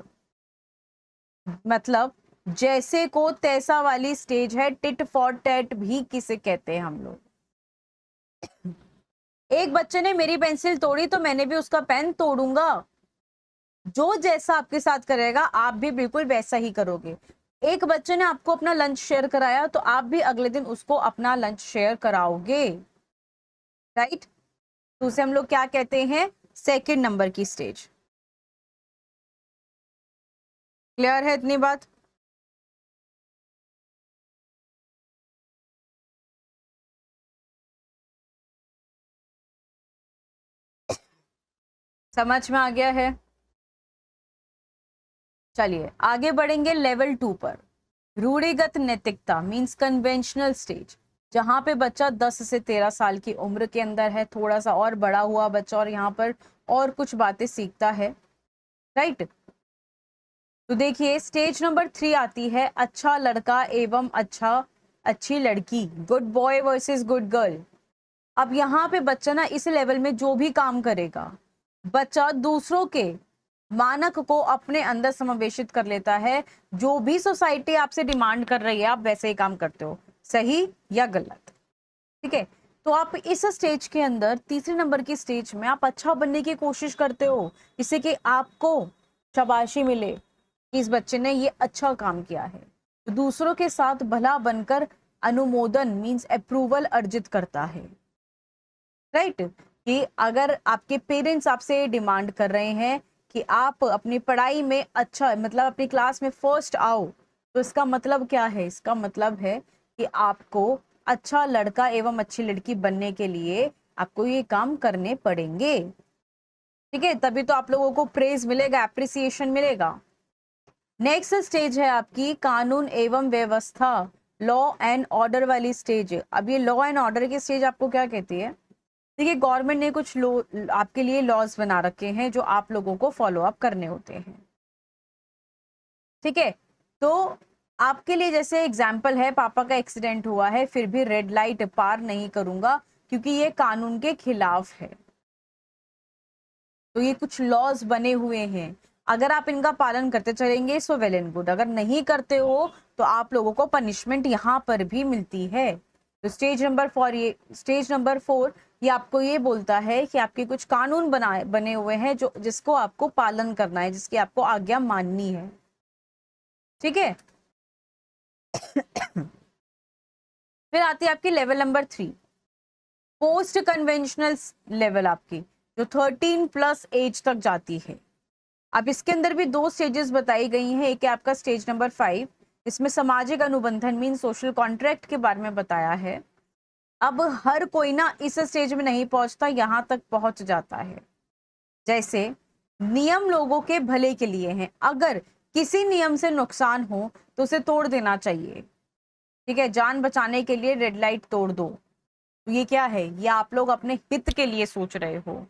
मतलब जैसे को तैसा वाली स्टेज है, टिट फॉर टैट भी किसे कहते हैं हम लोग। एक बच्चे ने मेरी पेंसिल तोड़ी तो मैंने भी उसका पेन तोड़ूंगा। जो जैसा आपके साथ करेगा आप भी बिल्कुल वैसा ही करोगे। एक बच्चे ने आपको अपना लंच शेयर कराया तो आप भी अगले दिन उसको अपना लंच शेयर कराओगे, राइट। तो उसे हम लोग क्या कहते हैं, सेकंड नंबर की स्टेज। क्लियर है इतनी बात? समझ में आ गया है? चलिए आगे बढ़ेंगे लेवल 2 पर। रूढ़िगत नैतिकता मींस कन्वेंशनल स्टेज, जहां पे बच्चा 10 से 13 साल की उम्र के अंदर है, थोड़ा सा और बड़ा हुआ बच्चा और यहाँ पर और कुछ बातें सीखता है, राइट। तो देखिए स्टेज नंबर 3 आती है अच्छा लड़का एवं अच्छी लड़की, good boy versus good girl. अब यहाँ पे बच्चा ना इस लेवल में जो भी काम करेगा, बच्चा दूसरों के मानक को अपने अंदर समावेशित कर लेता है। जो भी सोसाइटी आपसे डिमांड कर रही है आप वैसे ही काम करते हो, सही या गलत, ठीक है। तो आप इस स्टेज के अंदर, तीसरे नंबर की स्टेज में आप अच्छा बनने की कोशिश करते हो, जिससे कि आपको शाबाशी मिले कि इस बच्चे ने ये अच्छा काम किया है। तो दूसरों के साथ भला बनकर अनुमोदन मींस अप्रूवल अर्जित करता है, राइट। कि अगर आपके पेरेंट्स आपसे डिमांड कर रहे हैं कि आप अपनी पढ़ाई में अच्छा, मतलब अपनी क्लास में फर्स्ट आओ, तो इसका मतलब क्या है, इसका मतलब है कि आपको अच्छा लड़का एवं अच्छी लड़की बनने के लिए आपको ये काम करने पड़ेंगे, ठीक है। तभी तो आप लोगों को प्रेज मिलेगा, एप्रिसिएशन मिलेगा। नेक्स्ट स्टेज है आपकी कानून एवं व्यवस्था, लॉ एंड ऑर्डर वाली स्टेज। अब ये लॉ एंड ऑर्डर की स्टेज आपको क्या कहती है, देखिए गवर्नमेंट ने कुछ आपके लिए लॉज बना रखे हैं जो आप लोगों को फॉलो अप करने होते हैं, ठीक है। तो आपके लिए जैसे एग्जाम्पल है, पापा का एक्सीडेंट हुआ है फिर भी रेड लाइट पार नहीं करूंगा क्योंकि ये कानून के खिलाफ है। तो ये कुछ लॉज बने हुए हैं, अगर आप इनका पालन करते चलेंगे सो वेल एंड गुड, अगर नहीं करते हो तो आप लोगों को पनिशमेंट यहाँ पर भी मिलती है। तो स्टेज नंबर 4 ये आपको ये बोलता है कि आपके कुछ कानून बने हुए हैं जो जिसको आपको पालन करना है, जिसकी आपको आज्ञा माननी है, ठीक है। फिर आती है आपकी level number 3, post conventional level आपकी, जो 13+ एज तक जाती है। अब इसके अंदर भी 2 स्टेजेस बताई गई हैं। एक है आपका स्टेज नंबर 5, इसमें सामाजिक अनुबंधन मीन सोशल कॉन्ट्रैक्ट के बारे में बताया है। अब हर कोई ना इस स्टेज में नहीं पहुंचता, यहां तक पहुंच जाता है। जैसे नियम लोगों के भले के लिए हैं, अगर किसी नियम से नुकसान हो तो उसे तोड़ देना चाहिए, ठीक है। जान बचाने के लिए रेड लाइट तोड़ दो, तो ये क्या है, ये आप लोग अपने हित के लिए सोच रहे हो।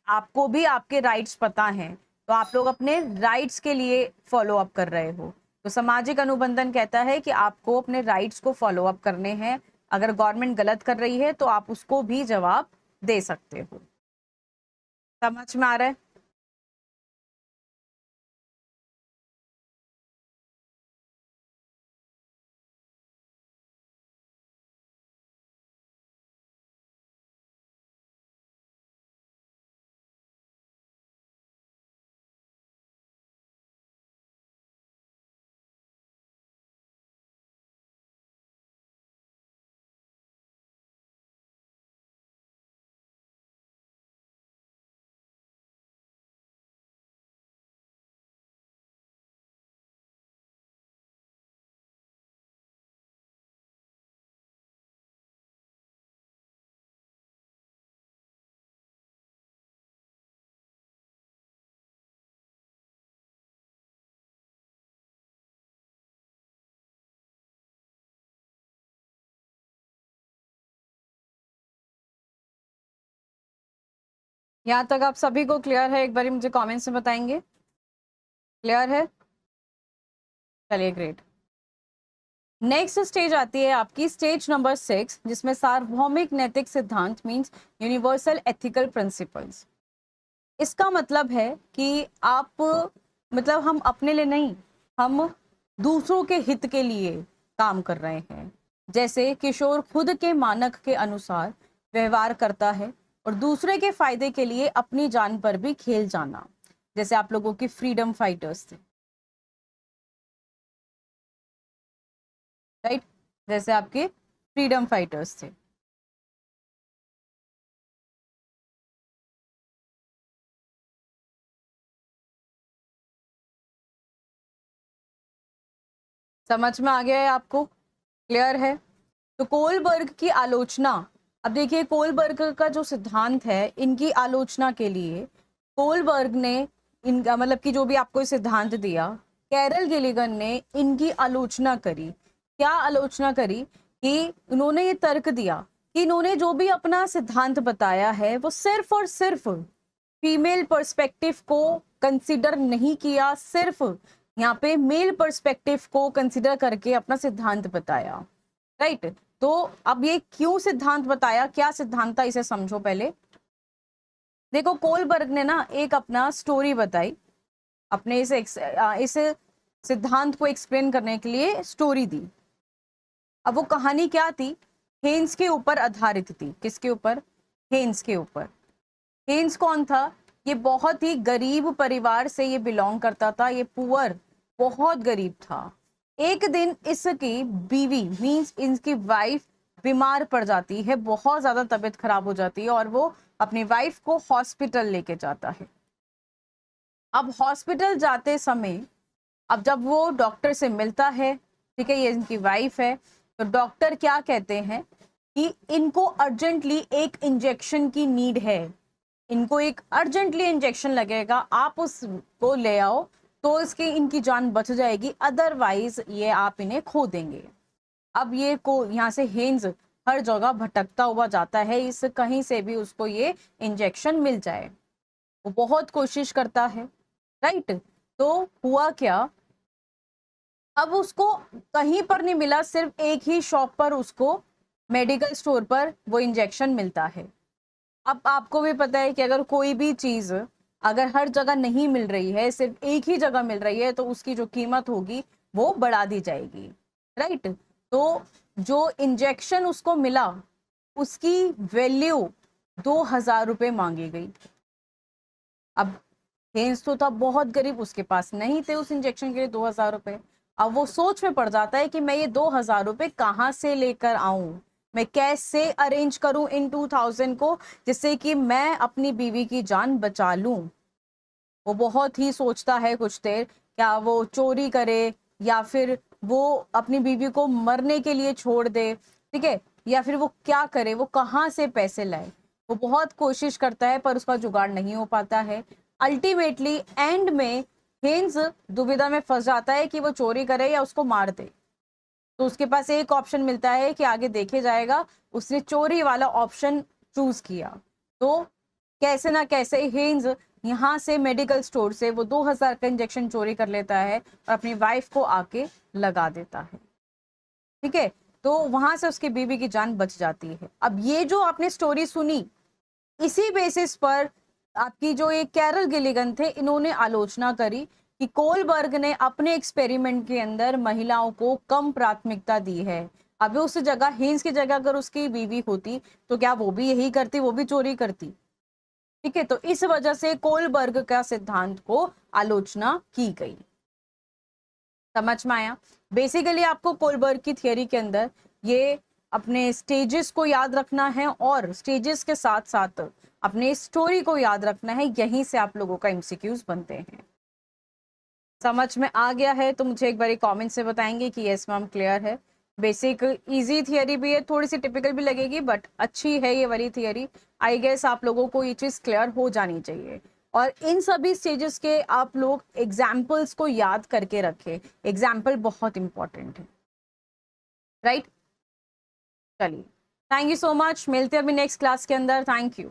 आपको भी आपके राइट्स पता हैं, तो आप लोग अपने राइट्स के लिए फॉलो अप कर रहे हो। तो सामाजिक अनुबंधन कहता है कि आपको अपने राइट्स को फॉलो अप करने हैं, अगर गवर्नमेंट गलत कर रही है तो आप उसको भी जवाब दे सकते हो। समझ में आ रहा है? यहाँ तक आप सभी को क्लियर है? एक बार मुझे कमेंट्स में बताएंगे, क्लियर है? चलिए ग्रेट। नेक्स्ट स्टेज आती है आपकी स्टेज नंबर 6, जिसमें सार्वभौमिक नैतिक सिद्धांत मींस यूनिवर्सल एथिकल प्रिंसिपल्स। इसका मतलब है कि आप, मतलब हम अपने लिए नहीं, हम दूसरों के हित के लिए काम कर रहे हैं। जैसे किशोर खुद के मानक के अनुसार व्यवहार करता है और दूसरे के फायदे के लिए अपनी जान पर भी खेल जाना। जैसे आप लोगों की फ्रीडम फाइटर्स थे, राइट, जैसे आपके फ्रीडम फाइटर्स थे। समझ में आ गया है आपको? क्लियर है? तो कोलबर्ग की आलोचना, अब देखिए कोलबर्ग का जो सिद्धांत है, इनकी आलोचना के लिए कोलबर्ग ने इनका मतलब कि जो भी आपको सिद्धांत दिया, कैरल गिलिगन ने इनकी आलोचना करी। क्या आलोचना करी? कि उन्होंने ये तर्क दिया कि इन्होंने जो भी अपना सिद्धांत बताया है वो सिर्फ और सिर्फ फीमेल पर्सपेक्टिव को कंसीडर नहीं किया, सिर्फ यहाँ पे मेल पर्सपेक्टिव को कंसीडर करके अपना सिद्धांत बताया, राइट। तो अब ये क्यों सिद्धांत बताया, क्या सिद्धांत था, इसे समझो पहले। देखो कोलबर्ग ने ना एक अपना स्टोरी बताई, अपने इस सिद्धांत को एक्सप्लेन करने के लिए स्टोरी दी। अब वो कहानी क्या थी? हेन्स के ऊपर आधारित थी। किसके ऊपर? हेन्स के ऊपर। हेन्स कौन था? ये बहुत ही गरीब परिवार से ये बिलोंग करता था, ये पुअर, बहुत गरीब था। एक दिन इसकी बीवी मींस इनकी वाइफ बीमार पड़ जाती है, बहुत ज्यादा तबीयत खराब हो जाती है और वो अपनी वाइफ को हॉस्पिटल लेके जाता है। अब हॉस्पिटल जाते समय, अब जब वो डॉक्टर से मिलता है, ठीक है, ये इनकी वाइफ है, तो डॉक्टर क्या कहते हैं कि इनको अर्जेंटली एक इंजेक्शन की नीड है, इनको एक अर्जेंटली इंजेक्शन लगेगा, आप उसको ले आओ तो इसकी इनकी जान बच जाएगी, अदरवाइज ये आप इन्हें खो देंगे। अब ये को यहाँ से हेन्स हर जगह भटकता हुआ जाता है, इस कहीं से भी उसको ये इंजेक्शन मिल जाए। वो बहुत कोशिश करता है, राइट। तो हुआ क्या, अब उसको कहीं पर नहीं मिला, सिर्फ एक ही शॉप पर उसको मेडिकल स्टोर पर वो इंजेक्शन मिलता है। अब आपको भी पता है कि अगर कोई भी चीज अगर हर जगह नहीं मिल रही है, सिर्फ एक ही जगह मिल रही है, तो उसकी जो कीमत होगी वो बढ़ा दी जाएगी, राइट। तो जो इंजेक्शन उसको मिला उसकी वैल्यू 2000 रुपये मांगी गई। अब हेन्स तो था बहुत गरीब, उसके पास नहीं थे उस इंजेक्शन के लिए 2000 रुपये। अब वो सोच में पड़ जाता है कि मैं ये 2000 रुपये कहाँ से लेकर आऊं, मैं कैसे अरेंज करूं इन 2000 को, जिससे कि मैं अपनी बीवी की जान बचा लूं। वो बहुत ही सोचता है कुछ देर, क्या वो चोरी करे या फिर वो अपनी बीवी को मरने के लिए छोड़ दे, ठीक है, या फिर वो क्या करे, वो कहाँ से पैसे लाए। वो बहुत कोशिश करता है पर उसका जुगाड़ नहीं हो पाता है। अल्टीमेटली एंड में हेन्स दुविधा में फंस जाता है कि वो चोरी करे या उसको मार दे। तो उसके पास एक ऑप्शन मिलता है कि आगे देखे जाएगा, उसने चोरी वाला ऑप्शन चूज किया। तो कैसे ना कैसे हेन्स यहाँ से मेडिकल स्टोर से वो 2000 का इंजेक्शन चोरी कर लेता है और अपनी वाइफ को आके लगा देता है, ठीक है। तो वहां से उसकी बीवी की जान बच जाती है। अब ये जो आपने स्टोरी सुनी, इसी बेसिस पर आपकी जो ये कैरल गिलिगन थे, इन्होंने आलोचना करी कि कोलबर्ग ने अपने एक्सपेरिमेंट के अंदर महिलाओं को कम प्राथमिकता दी है। अभी उस जगह हेन्स की जगह अगर उसकी बीवी होती तो क्या वो भी यही करती, वो भी चोरी करती, ठीक है। तो इस वजह से कोलबर्ग का सिद्धांत को आलोचना की गई। समझ में आया? बेसिकली आपको कोलबर्ग की थियरी के अंदर ये अपने स्टेजेस को याद रखना है और स्टेजेस के साथ साथ अपने स्टोरी को याद रखना है, यहीं से आप लोगों का एमसीक्यूज बनते हैं। समझ में आ गया है तो मुझे एक बार कमेंट से बताएंगे कि यस मैम क्लियर है। बेसिक इजी थियरी भी है, थोड़ी सी टिपिकल भी लगेगी बट अच्छी है ये वाली थियरी। आई गेस आप लोगों को ये चीज क्लियर हो जानी चाहिए। और इन सभी स्टेजेस के आप लोग एग्जाम्पल्स को याद करके रखें, एग्जाम्पल बहुत इंपॉर्टेंट है, राइट। चलिए, थैंक यू सो मच, मिलते हैं अभी नेक्स्ट क्लास के अंदर। Thank you.